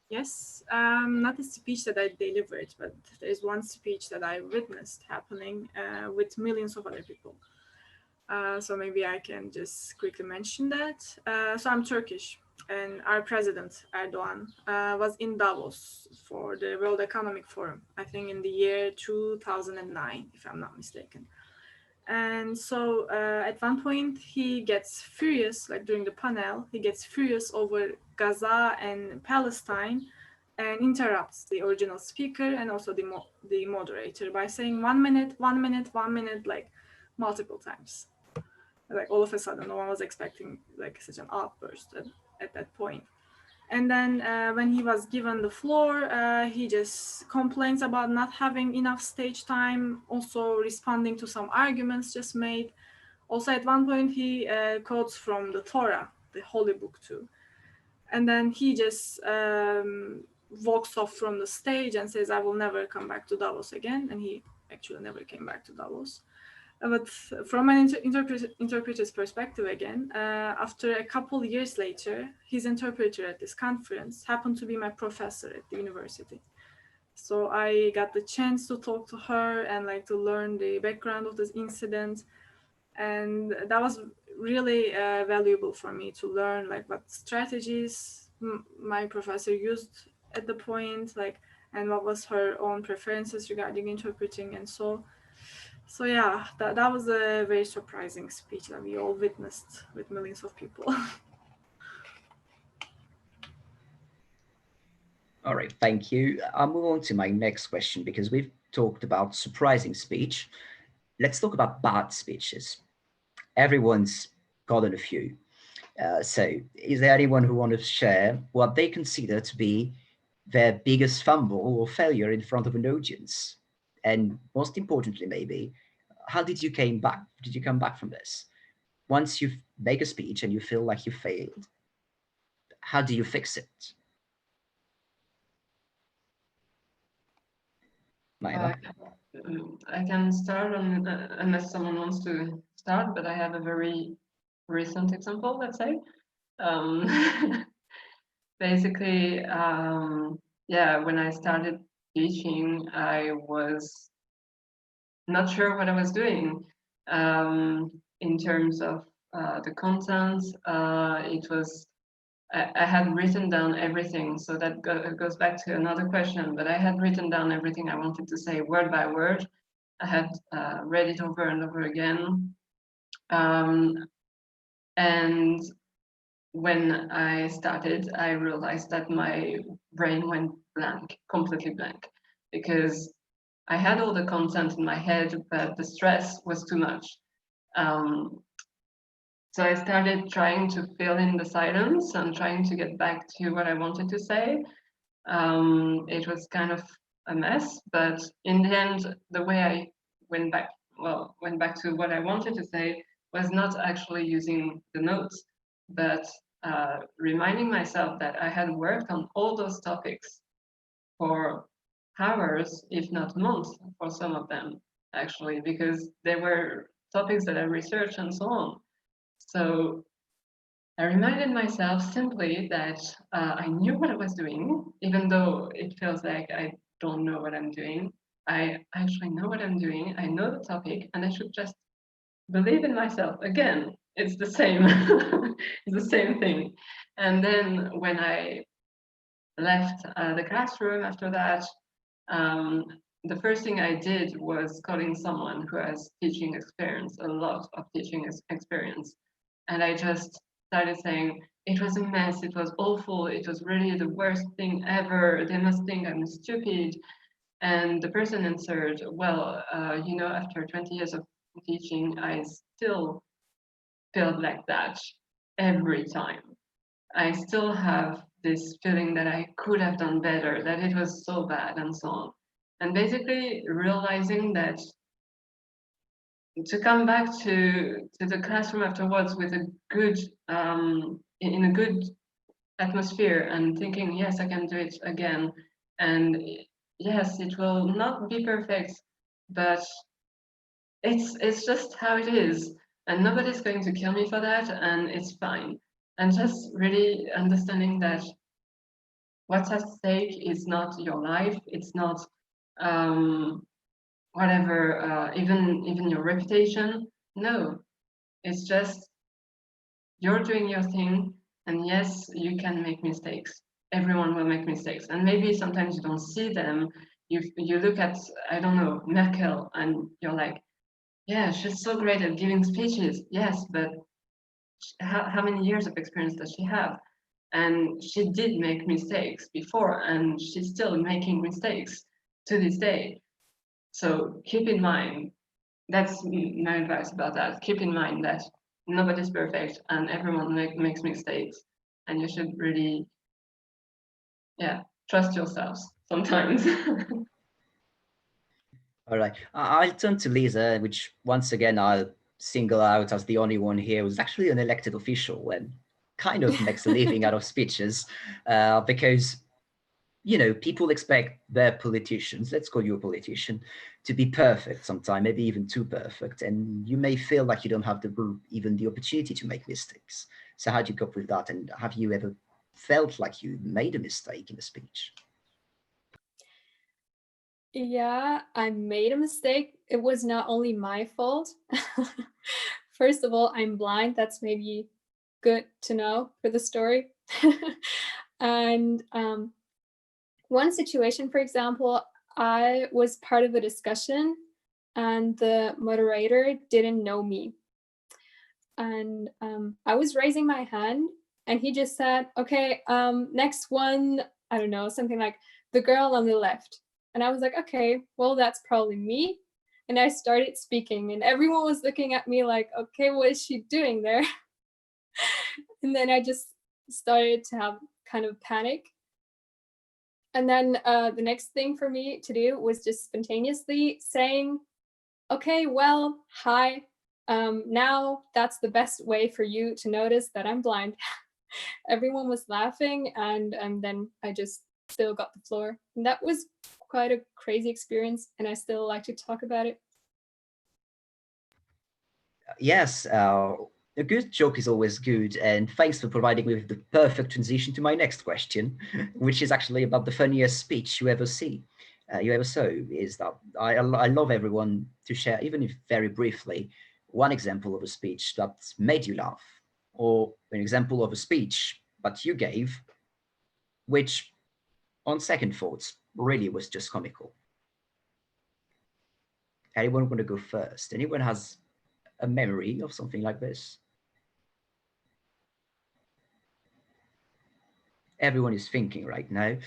Yes, not a speech that I delivered, but there's one speech that I witnessed happening with millions of other people. So maybe I can just quickly mention that. So I'm Turkish, and our president, Erdogan, was in Davos for the World Economic Forum, I think in the year 2009, if I'm not mistaken. And so at one point he gets furious, like during the panel, he gets furious over Gaza and Palestine and interrupts the original speaker and also the moderator by saying 1 minute, 1 minute, 1 minute, like multiple times. Like all of a sudden, no one was expecting like such an outburst at that point. And then when he was given the floor, he just complains about not having enough stage time, also responding to some arguments just made. Also at one point he quotes from the Torah, the holy book too. And then he just walks off from the stage and says, I will never come back to Davos again. And he actually never came back to Davos. But from an interpreter's perspective again, after a couple years later, his interpreter at this conference happened to be my professor at the university. So I got the chance to talk to her and like to learn the background of this incident. And that was really valuable for me to learn like what strategies my professor used at the point, like, and what was her own preferences regarding interpreting. And so yeah, that was a very surprising speech that we all witnessed with millions of people. All right, thank you. I'll move on to my next question because we've talked about surprising speech. Let's talk about bad speeches. Everyone's gotten a few. So is there anyone who wants to share what they consider to be their biggest fumble or failure in front of an audience? And most importantly, maybe, how did you come back from this? Once you make a speech and you feel like you failed, how do you fix it? Naila? I can start unless someone wants to start, but I have a very recent example, let's say. Basically, yeah, when I started teaching, I was not sure what I was doing in terms of the content. It was I had written down everything, so that goes back to another question, but I had written down everything I wanted to say word by word. I had read it over and over again. And when I started, I realized that my brain went blank, completely blank, because I had all the content in my head, but the stress was too much. So I started trying to fill in the silence and trying to get back to what I wanted to say. It was kind of a mess, but in the end, the way I went back to what I wanted to say was not actually using the notes, but reminding myself that I had worked on all those topics for hours, if not months, for some of them, actually, because they were topics that I researched and so on. So I reminded myself simply that I knew what I was doing, even though it feels like I don't know what I'm doing. I actually know what I'm doing. I know the topic, and I should just believe in myself. Again, it's the same. It's the same thing. And then when I left the classroom after that, the first thing I did was calling someone who has teaching experience, a lot of teaching experience. And I just started saying, it was a mess, it was awful, it was really the worst thing ever, they must think I'm stupid. And the person answered, well, after 20 years of teaching, I still feel like that every time. I still have this feeling that I could have done better, that it was so bad and so on. And basically realizing that to come back to the classroom afterwards with a good, in a good atmosphere and thinking, yes, I can do it again. And yes, it will not be perfect, but it's just how it is. And nobody's going to kill me for that, and it's fine. And just really understanding that what's at stake is not your life, it's not whatever, even your reputation. No, it's just you're doing your thing, and yes, you can make mistakes. Everyone will make mistakes, and maybe sometimes you don't see them. You look at, I don't know, Merkel, and you're like, yeah, she's so great at giving speeches. Yes, but how many years of experience does she have? And she did make mistakes before, and she's still making mistakes to this day. So keep in mind, that's my advice about that. Keep in mind that nobody's perfect and everyone makes mistakes, and you should really, yeah, trust yourselves sometimes. All right, I'll turn to Lisa, which once again I'll single out as the only one here who's actually an elected official and kind of makes a living out of speeches, because people expect their politicians, let's call you a politician, to be perfect sometime, maybe even too perfect, and you may feel like you don't have even the opportunity to make mistakes. So how do you cope with that? And have you ever felt like you made a mistake in a speech? Yeah, I made a mistake. It was not only my fault. First of all, I'm blind. That's maybe good to know for the story. And one situation, for example, I was part of a discussion and the moderator didn't know me. And I was raising my hand and he just said, okay, next one, I don't know, something like the girl on the left. And I was like, okay, well, that's probably me. And I started speaking and everyone was looking at me like, okay, what is she doing there? And then I just started to have kind of panic. And then the next thing for me to do was just spontaneously saying, okay, well, hi. Now that's the best way for you to notice that I'm blind. Everyone was laughing and then I just still got the floor. And that was quite a crazy experience and I still like to talk about it. Yes, a good joke is always good, and thanks for providing me with the perfect transition to my next question, which is actually about the funniest speech you ever see. You ever saw. Is that I love everyone to share, even if very briefly, one example of a speech that made you laugh, or an example of a speech that you gave, which, on second thoughts, really was just comical. Anyone want to go first? Anyone has a memory of something like this? Everyone is thinking right now.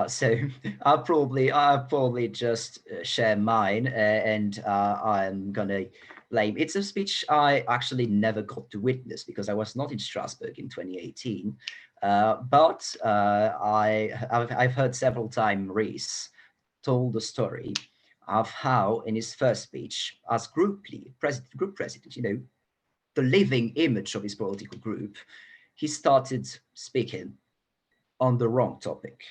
So I'll probably just share mine, and I'm gonna blame. It's a speech I actually never got to witness because I was not in Strasbourg in 2018. But I've heard several times Reese told the story of how in his first speech as group president, the living image of his political group, he started speaking on the wrong topic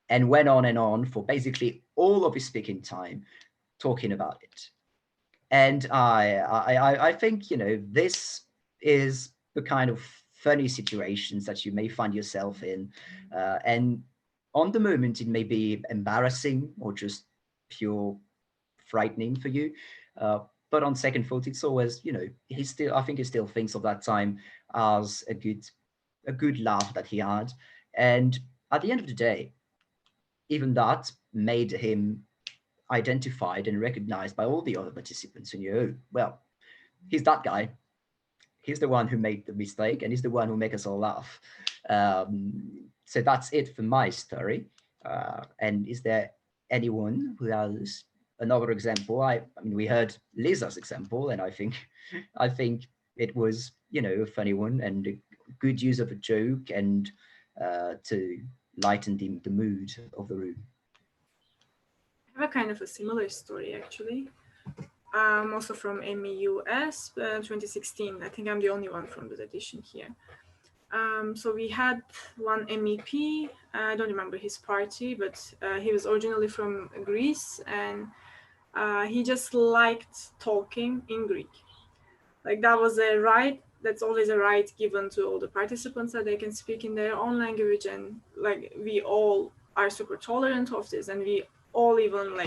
and went on and on for basically all of his speaking time talking about it. And I think, this is the kind of funny situations that you may find yourself in. And on the moment, it may be embarrassing or just pure frightening for you. But on second thought, it's always, I think he still thinks of that time as a good laugh that he had. And at the end of the day, even that made him identified and recognized by all the other participants. And well, he's that guy. He's the one who made the mistake, and he's the one who make us all laugh. So that's it for my story. And is there anyone who has another example? I mean, we heard Lisa's example, and I think it was, a funny one and a good use of a joke and to lighten the mood of the room. I have a kind of a similar story actually. Also from MEUS 2016. I think I'm the only one from this edition here. So we had one MEP, I don't remember his party, but he was originally from Greece and he just liked talking in Greek. Like that was a right, that's always a right given to all the participants that they can speak in their own language, and like we all are super tolerant of this and we all even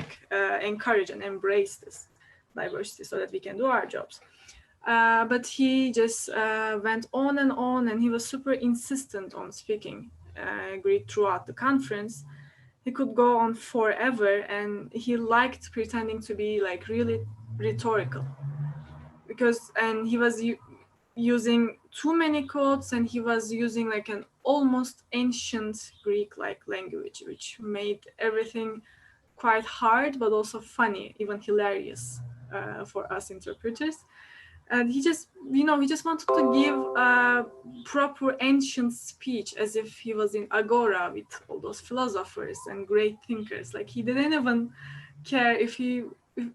encourage and embrace this diversity so that we can do our jobs. But he just went on and he was super insistent on speaking Greek throughout the conference. He could go on forever and he liked pretending to be like really rhetorical, and he was using too many quotes, and he was using like an almost ancient Greek-like language, which made everything quite hard, but also funny, even hilarious for us interpreters. And he just wanted to give a proper ancient speech, as if he was in Agora with all those philosophers and great thinkers. Like, he didn't even care if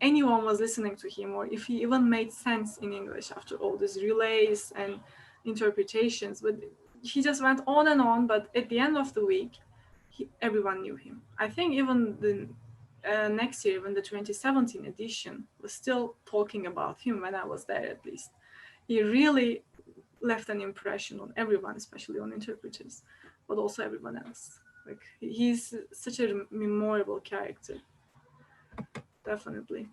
anyone was listening to him, or if he even made sense in English after all these relays and interpretations. But he just went on and on. But at the end of the week, everyone knew him. I think even the next year, when the 2017 edition was still talking about him, when I was there at least, he really left an impression on everyone, especially on interpreters, but also everyone else. Like, he's such a memorable character. Definitely.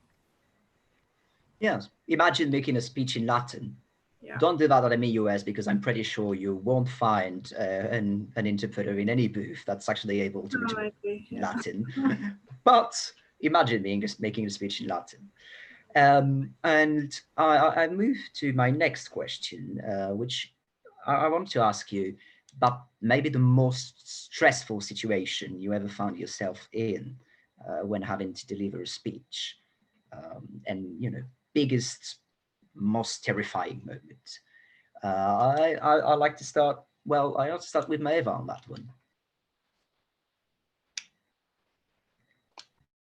Yes. Imagine making a speech in Latin. Yeah. Don't do that at MUS, because I'm pretty sure you won't find an interpreter in any booth that's actually able to interpret in Latin. But imagine making a speech in Latin. And I move to my next question, which I want to ask you about maybe the most stressful situation you ever found yourself in when having to deliver a speech, and biggest, most terrifying moment. I like to start. Well, I want to start with Maeva on that one.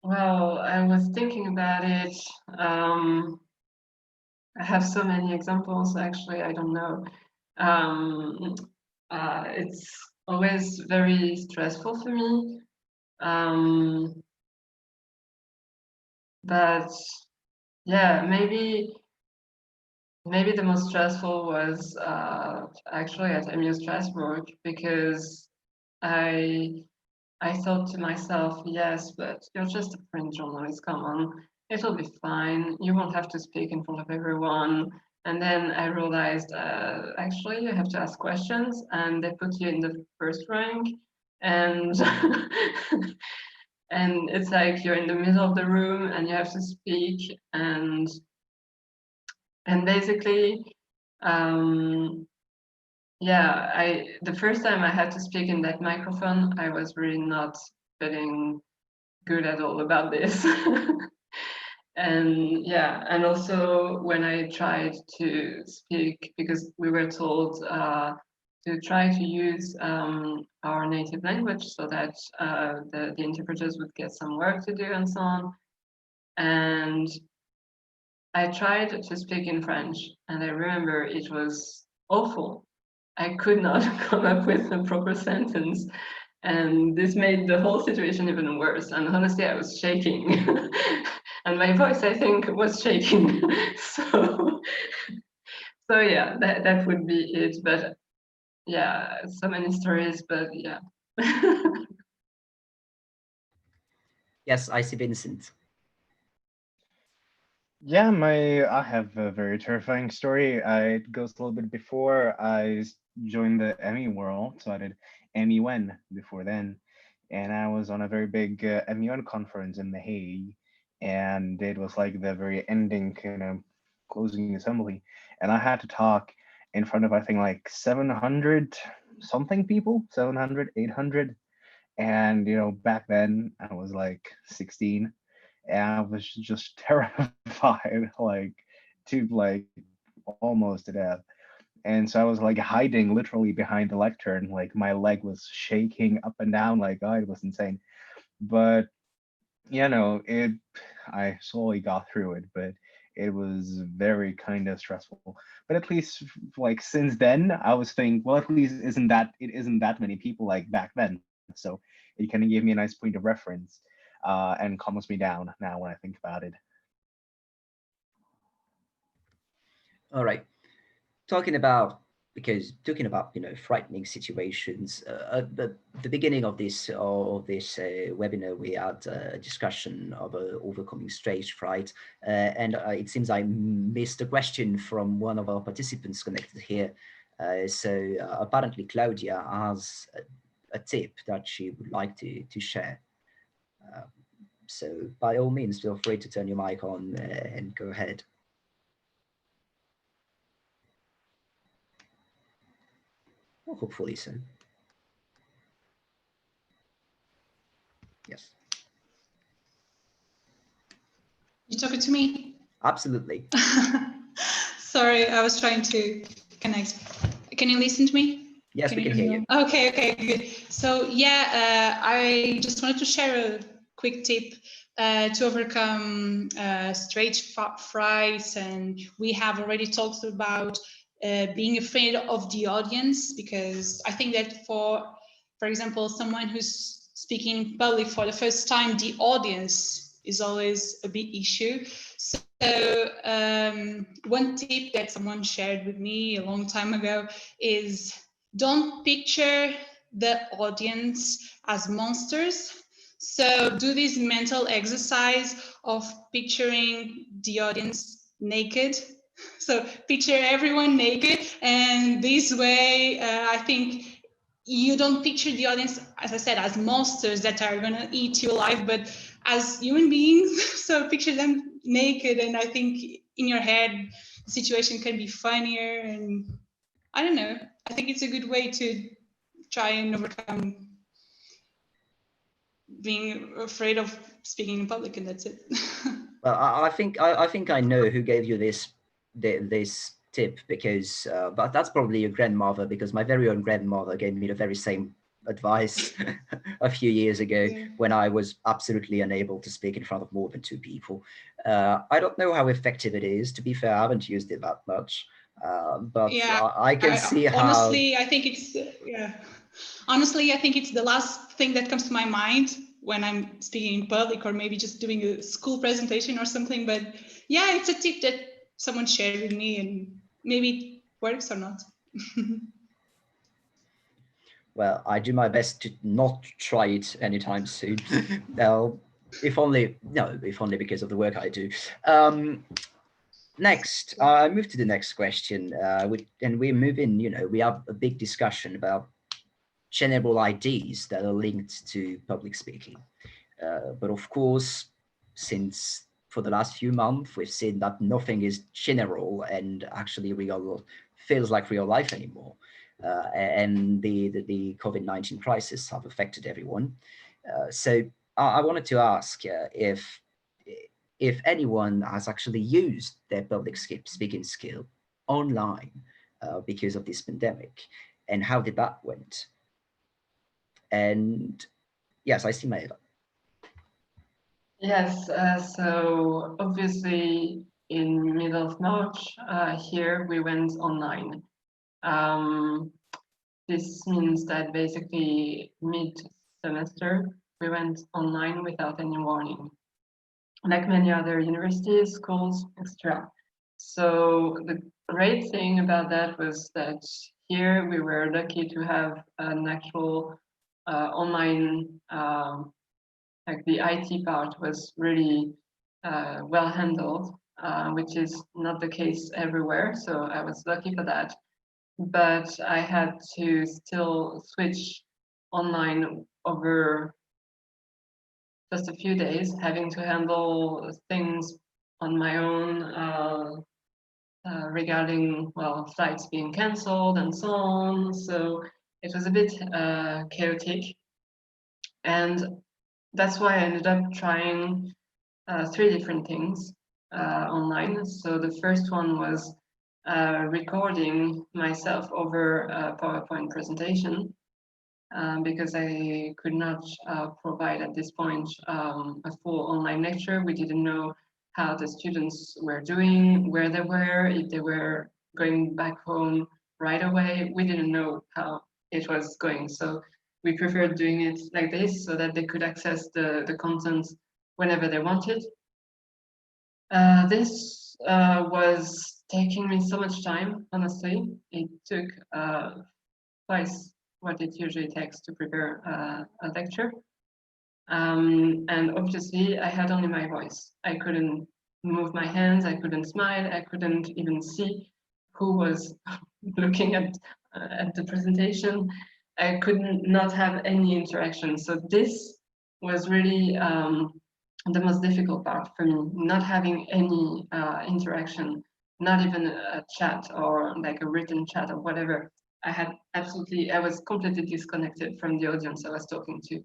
Well, I was thinking about it. I have so many examples, actually, I don't know. It's always very stressful for me. But yeah, maybe the most stressful was actually at MU Strasbourg, because I thought to myself, yes, but you're just a print journalist, come on, it'll be fine. You won't have to speak in front of everyone. And then I realized, actually, you have to ask questions, and they put you in the first rank. And and it's like you're in the middle of the room and you have to speak. And basically, yeah, the first time I had to speak in that microphone, I was really not feeling good at all about this. And yeah, and also when I tried to speak, because we were told to try to use our native language so that the interpreters would get some work to do and so on. And I tried to speak in French, and I remember it was awful. I could not come up with a proper sentence. And this made the whole situation even worse. And honestly, I was shaking. And my voice, I think, was shaking. So yeah, that would be it. But yeah, so many stories, but yeah. Yes, I see Vincent. Yeah, I have a very terrifying story. It goes a little bit before I joined the Emmy world, so I did MUN before then, and I was on a very big MUN conference in The Hague, and it was like the very ending kind of closing assembly, and I had to talk in front of, I think, like 700 something people, 700, 800, and back then I was like 16. And I was just terrified, like almost to death. And so I was like hiding literally behind the lectern, like my leg was shaking up and down, like, oh, it was insane. But I slowly got through it, but it was very kind of stressful. But at least like since then, I was thinking, well, at least it isn't that many people like back then. So it kind of gave me a nice point of reference. And calms me down now when I think about it. All right. Talking about frightening situations. At the beginning of this webinar, we had a discussion of overcoming stage fright, and it seems I missed a question from one of our participants connected here. So apparently Claudia has a tip that she would like to share. So by all means, feel free to turn your mic on and go ahead. Well, hopefully so. Yes. You talking to me? Absolutely. Sorry, I was trying to connect. Can you listen to me? Yes, we can hear you. Okay, good. So yeah, I just wanted to share a quick tip to overcome stage fright, and we have already talked about being afraid of the audience, because I think that for example, someone who's speaking in public for the first time, the audience is always a big issue. So one tip that someone shared with me a long time ago is don't picture the audience as monsters. So do this mental exercise of picturing the audience naked. So picture everyone naked, and this way, I think you don't picture the audience, as I said, as monsters that are going to eat you alive, but as human beings. So picture them naked, and I think in your head, the situation can be funnier, and I don't know. I think it's a good way to try and overcome being afraid of speaking in public, and that's it. Well, I think I know who gave you this tip, because but that's probably your grandmother, because my very own grandmother gave me the very same advice a few years ago, when I was absolutely unable to speak in front of more than 2 people. I don't know how effective it is. To be fair, I haven't used it that much, but yeah, I can see how. Honestly, I think it's honestly, I think it's the last thing that comes to my mind when I'm speaking in public, or maybe just doing a school presentation or something. But yeah, it's a tip that someone shared with me, and maybe it works or not. Well, I do my best to not try it anytime soon. No, if only because of the work I do. Next, I move to the next question, and we're moving. We have a big discussion about general ideas that are linked to public speaking. But of course, since for the last few months, we've seen that nothing is general and actually real feels like real life anymore. And the COVID-19 crisis have affected everyone. So I wanted to ask if anyone has actually used their public speaking skill online because of this pandemic, and how did that went? And yes, I see Maeva. Yes, so obviously in middle of March, here we went online. This means that basically mid-semester, we went online without any warning, like many other universities, schools, etc. So the great thing about that was that here we were lucky to have an actual online, like the IT part was really well handled, which is not the case everywhere. So I was lucky for that. But I had to still switch online over just a few days, having to handle things on my own regarding, well, flights being cancelled and so on. So it was a bit chaotic. And that's why I ended up trying 3 different things online. So the first one was recording myself over a PowerPoint presentation, because I could not provide at this point a full online lecture. We didn't know how the students were doing, where they were, if they were going back home right away. We didn't know how it was going. So we preferred doing it like this so that they could access the content whenever they wanted. This was taking me so much time, honestly. It took twice what it usually takes to prepare a lecture. And obviously, I had only my voice. I couldn't move my hands, I couldn't smile, I couldn't even see who was looking at the presentation. I couldn't not have any interaction. So this was really the most difficult part for me, not having any interaction, not even a chat or like a written chat or whatever. I was completely disconnected from the audience I was talking to.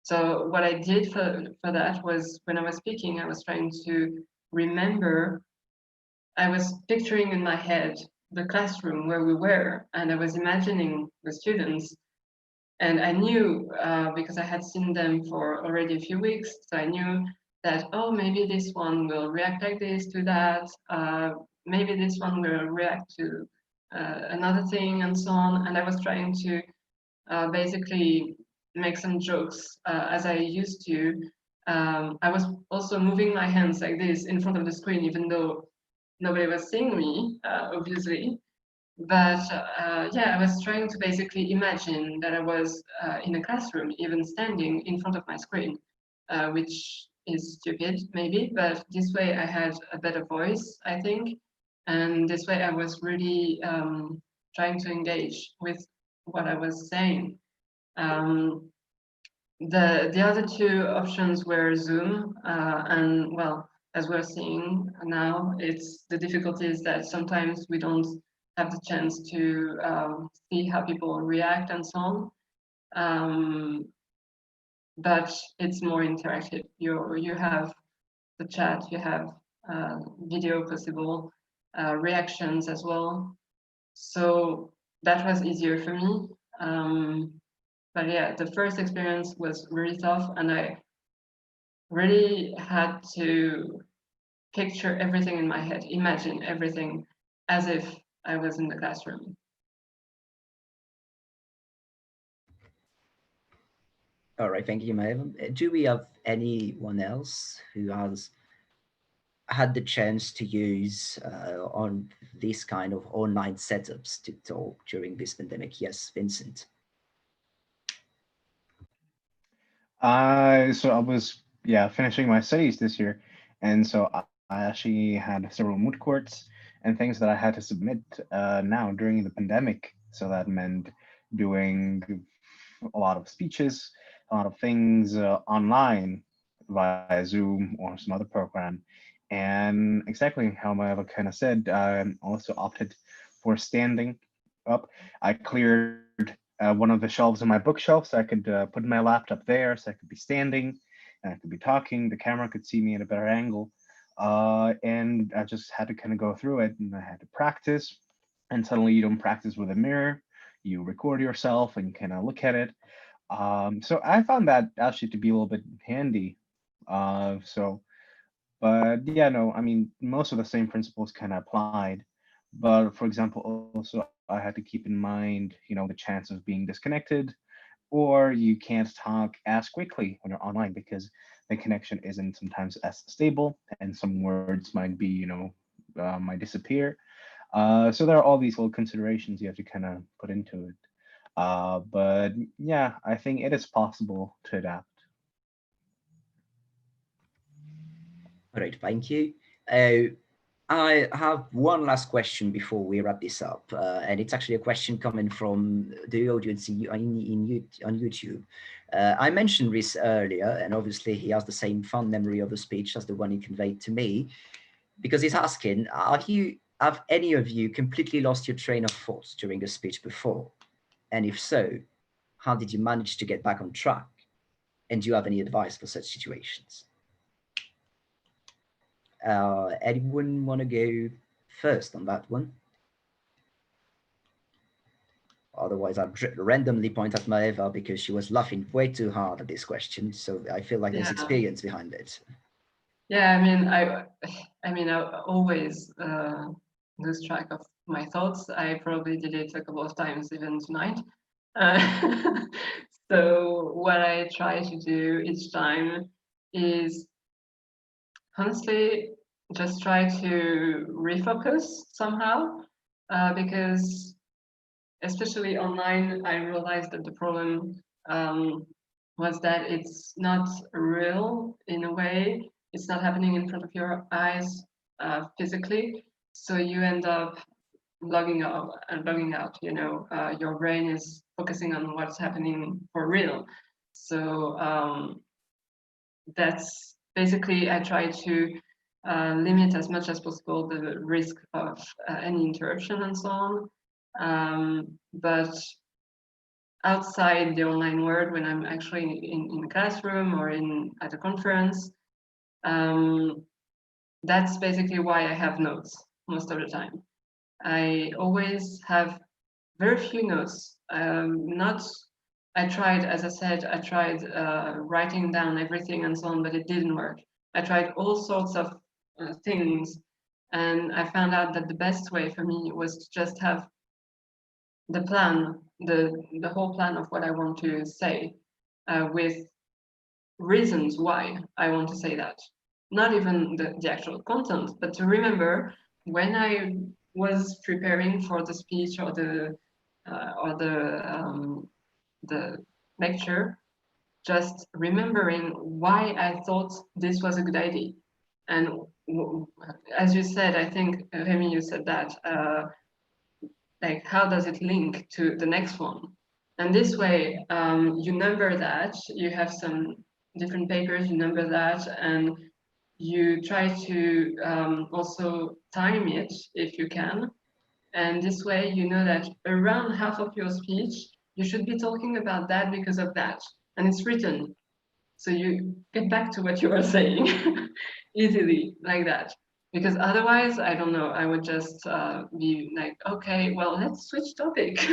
So what I did for that was, when I was speaking, I was trying to remember, I was picturing in my head the classroom where we were, and I was imagining the students. And I knew, because I had seen them for already a few weeks, so I knew that, oh, maybe this one will react like this to that, maybe this one will react to another thing, and so on. And I was trying to basically make some jokes as I used to. I was also moving my hands like this in front of the screen, even though nobody was seeing me, obviously. But yeah, I was trying to basically imagine that I was in a classroom, even standing in front of my screen, which is stupid maybe, but this way I had a better voice, I think. And this way I was really trying to engage with what I was saying. Um, the other two options were Zoom, and well, as we're seeing now, it's the difficulty is that sometimes we don't have the chance to see how people react and so on. But it's more interactive. You have the chat, you have video possible, reactions as well. So that was easier for me. But yeah, the first experience was really tough, and I really had to picture everything in my head, imagine everything as if I was in the classroom. All right, thank you, Maeva. Do we have anyone else who has had the chance to use on this kind of online setups to talk during this pandemic? Yes, Vincent. So I was finishing my studies this year, and so I actually had several moot courts and things that I had to submit now during the pandemic. So that meant doing a lot of speeches, a lot of things online via Zoom or some other program. And exactly how Maeva kind of said, I also opted for standing up. I cleared one of the shelves in my bookshelf so I could put my laptop there so I could be standing and I could be talking. The camera could see me at a better angle. And I just had to kind of go through it, and I had to practice. And suddenly you don't practice with a mirror. You record yourself and you kind of look at it. So I found that actually to be a little bit handy. But yeah, no, I mean, most of the same principles kind of applied. But for example, also I had to keep in mind, the chance of being disconnected, or you can't talk as quickly when you're online because the connection isn't sometimes as stable, and some words might be, might disappear. So there are all these little considerations you have to kind of put into it. But yeah, I think it is possible to adapt. All right, thank you. I have one last question before we wrap this up, and it's actually a question coming from the audience on YouTube. I mentioned this earlier, and obviously he has the same fond memory of the speech as the one he conveyed to me, because he's asking, have any of you completely lost your train of thought during a speech before? And if so, how did you manage to get back on track? And do you have any advice for such situations? Anyone want to go first on that one? Otherwise, I'll randomly point at Maeva because she was laughing way too hard at this question. So I feel like there's experience behind it. Yeah, I mean, I always lose track of my thoughts. I probably did it a couple of times even tonight. So what I try to do each time is honestly just try to refocus somehow, because especially online, I realized that the problem was that it's not real in a way. It's not happening in front of your eyes physically. So you end up logging out and logging out. Your brain is focusing on what's happening for real. So that's basically, I try to limit as much as possible the risk of any interruption and so on. But outside the online world, when I'm actually in a classroom or at a conference, that's basically why I have notes most of the time. I always have very few notes. I tried, as I said, I tried writing down everything and so on, but it didn't work. I tried all sorts of things, and I found out that the best way for me was to just have the plan, the whole plan of what I want to say, with reasons why I want to say that. Not even the actual content, but to remember when I was preparing for the speech or the lecture, just remembering why I thought this was a good idea. And as you said, I think Remy, you said that, like how does it link to the next one? And this way, you number that, you have some different papers, you number that, and you try to also time it if you can. And this way, you know that around half of your speech, you should be talking about that because of that. And it's written. So you get back to what you were saying easily like that. Because otherwise, I don't know, I would just be like, okay, well, let's switch topic.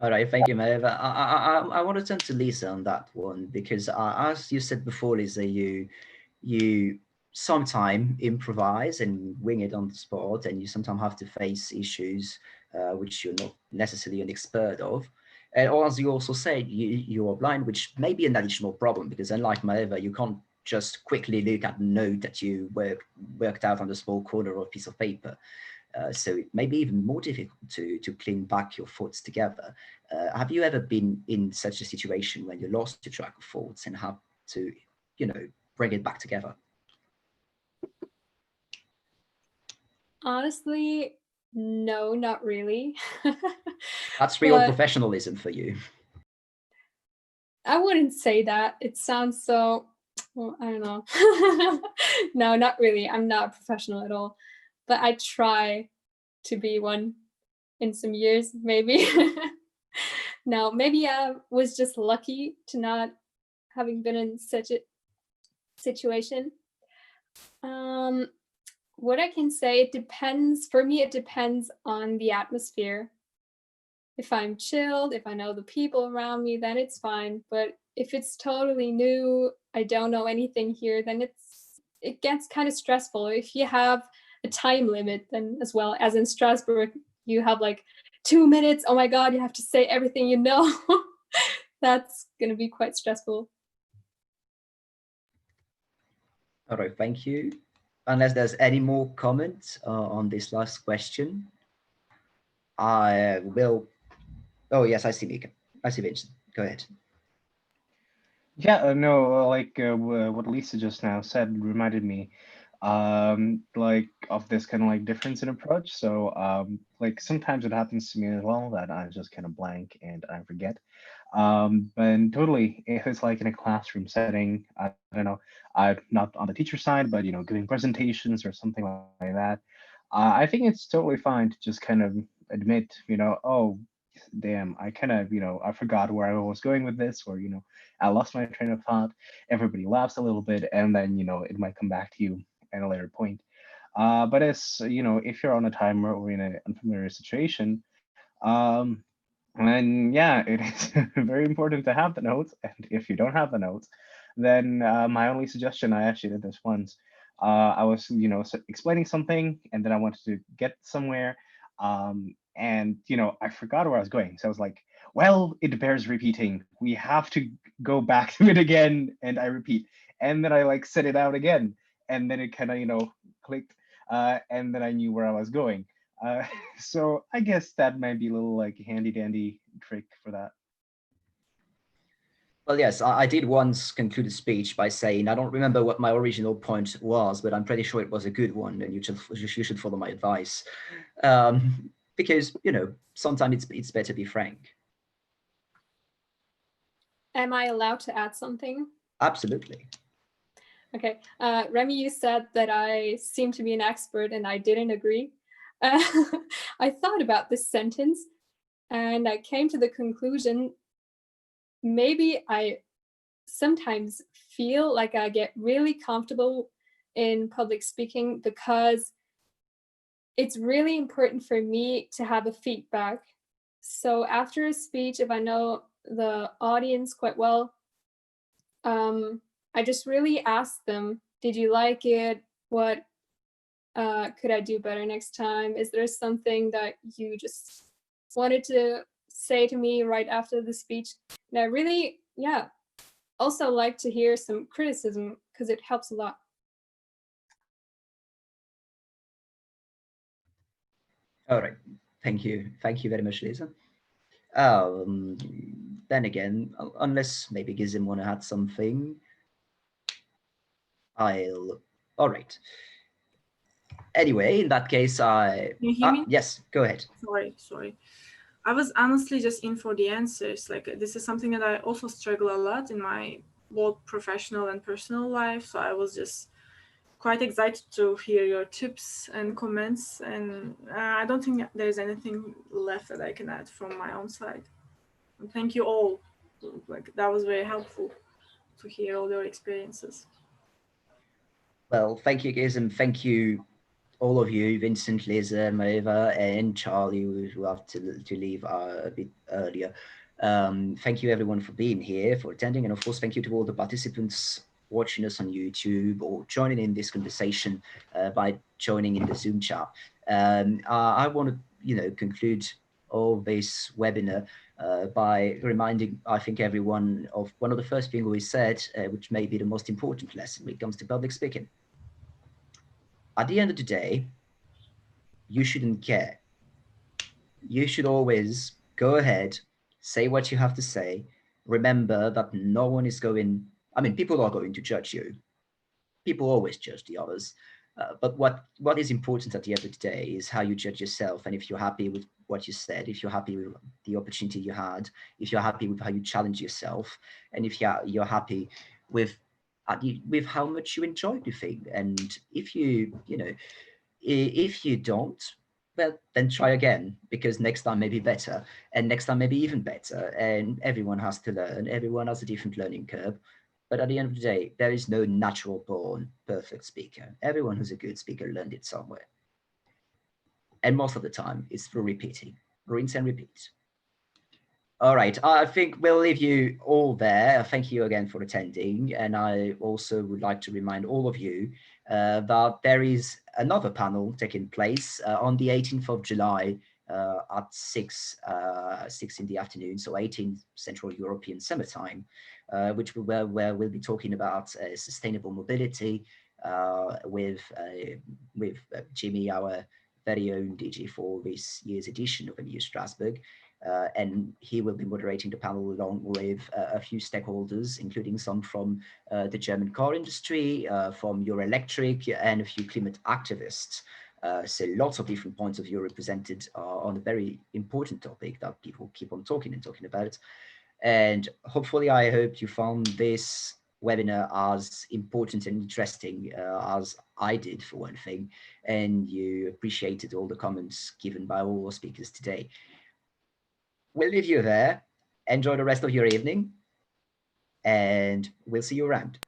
All right, thank you, Maeva. I want to turn to Lisa on that one because, as you said before, Lisa, you sometimes improvise and wing it on the spot, and you sometimes have to face issues which you're not necessarily an expert of. And as you also said, you are blind, which may be an additional problem because, unlike Maeva, you can't just quickly look at the note that you worked out on the small corner of a piece of paper. So it may be even more difficult to clean back your thoughts together. Have you ever been in such a situation when you lost your track of thoughts and have to, bring it back together? Honestly, no, not really. That's real But professionalism for you. I wouldn't say that. It sounds so, well, I don't know. No, not really. I'm not a professional at all. But I try to be one in some years, maybe. No, maybe I was just lucky to not having been in such a situation. What I can say, it depends. For me, it depends on the atmosphere. If I'm chilled, if I know the people around me, then it's fine. But if it's totally new, I don't know anything here, then it gets kind of stressful. If you have a time limit, then as well as in Strasbourg, you have like 2 minutes. Oh my God, you have to say everything you know. That's going to be quite stressful. All right, thank you. Unless there's any more comments on this last question, I will. Oh yes, I see Mika. I see Vincent. Go ahead. Yeah, no, like what Lisa just now said reminded me, like of this kind of like difference in approach. So, like sometimes it happens to me as well that I just kind of blank and I forget. But totally, if it's like in a classroom setting, I don't know, I'm not on the teacher side, but giving presentations or something like that, I think it's totally fine to just kind of admit, oh, damn, I kind of, I forgot where I was going with this, or I lost my train of thought. Everybody laughs a little bit, and then it might come back to you at a later point. But as if you're on a timer or in an unfamiliar situation, and yeah, it is very important to have the notes. And if you don't have the notes, then my only suggestion, I actually did this once. I was, explaining something, and then I wanted to get somewhere, and I forgot where I was going. So I was like, "Well, it bears repeating. We have to go back to it again." And I repeat, and then I like said it out again, and then it kind of clicked, and then I knew where I was going. So I guess that might be a little like handy dandy trick for that. Well, yes, I did once conclude a speech by saying, I don't remember what my original point was, but I'm pretty sure it was a good one, and you should follow my advice. Because, sometimes it's better to be frank. Am I allowed to add something? Absolutely. Okay, Remy, you said that I seem to be an expert and I didn't agree. I thought about this sentence and I came to the conclusion, maybe I sometimes feel like I get really comfortable in public speaking because it's really important for me to have a feedback. So after a speech, if I know the audience quite well, I just really ask them, did you like it? What could I do better next time? Is there something that you just wanted to say to me right after the speech? And I really, yeah, also like to hear some criticism because it helps a lot. All right. Thank you. Thank you very much, Lisa. Then again, unless maybe Gizem want to add something, all right. Anyway, in that case, Can you hear me? yes, go ahead. Sorry. I was honestly just in for the answers. Like, this is something that I also struggle a lot in my both professional and personal life. So I was just quite excited to hear your tips and comments. And I don't think there's anything left that I can add from my own side. And thank you all. Like, that was very helpful to hear all your experiences. Well, thank you, Gizem. Thank you, all of you, Vincent, Lisa, Maeva, and Charlie, who have to leave a bit earlier. Thank you, everyone, for being here, for attending, and of course, thank you to all the participants watching us on YouTube or joining in this conversation by joining in the Zoom chat. I want to, conclude all this webinar by reminding, I think, everyone of one of the first things we said, which may be the most important lesson when it comes to public speaking. At the end of the day, you shouldn't care. You should always go ahead, say what you have to say. Remember that no one is going, people are going to judge you. People always judge the others. But what is important at the end of the day is how you judge yourself. And if you're happy with what you said, if you're happy with the opportunity you had, if you're happy with how you challenge yourself, and if you're happy with how much you enjoyed the thing. And if if you don't, well, then try again, because next time may be better, and next time may be even better. And everyone has to learn. Everyone has a different learning curve. But at the end of the day, there is no natural born perfect speaker. Everyone who's a good speaker learned it somewhere. And most of the time, it's through repeating, rinse and repeat. All right, I think we'll leave you all there. Thank you again for attending. And I also would like to remind all of you that there is another panel taking place on the 18th of July at 6 in the afternoon, so 18 Central European Summertime, where we'll be talking about sustainable mobility with Jimmy, our very own DG for this year's edition of MU Strasbourg. And he will be moderating the panel along with a few stakeholders, including some from the German car industry, from Euroelectric, and a few climate activists. So lots of different points of view represented on a very important topic that people keep on talking about. And hopefully, I hope you found this webinar as important and interesting as I did, for one thing, and you appreciated all the comments given by all our speakers today. We'll leave you there. Enjoy the rest of your evening, and we'll see you around.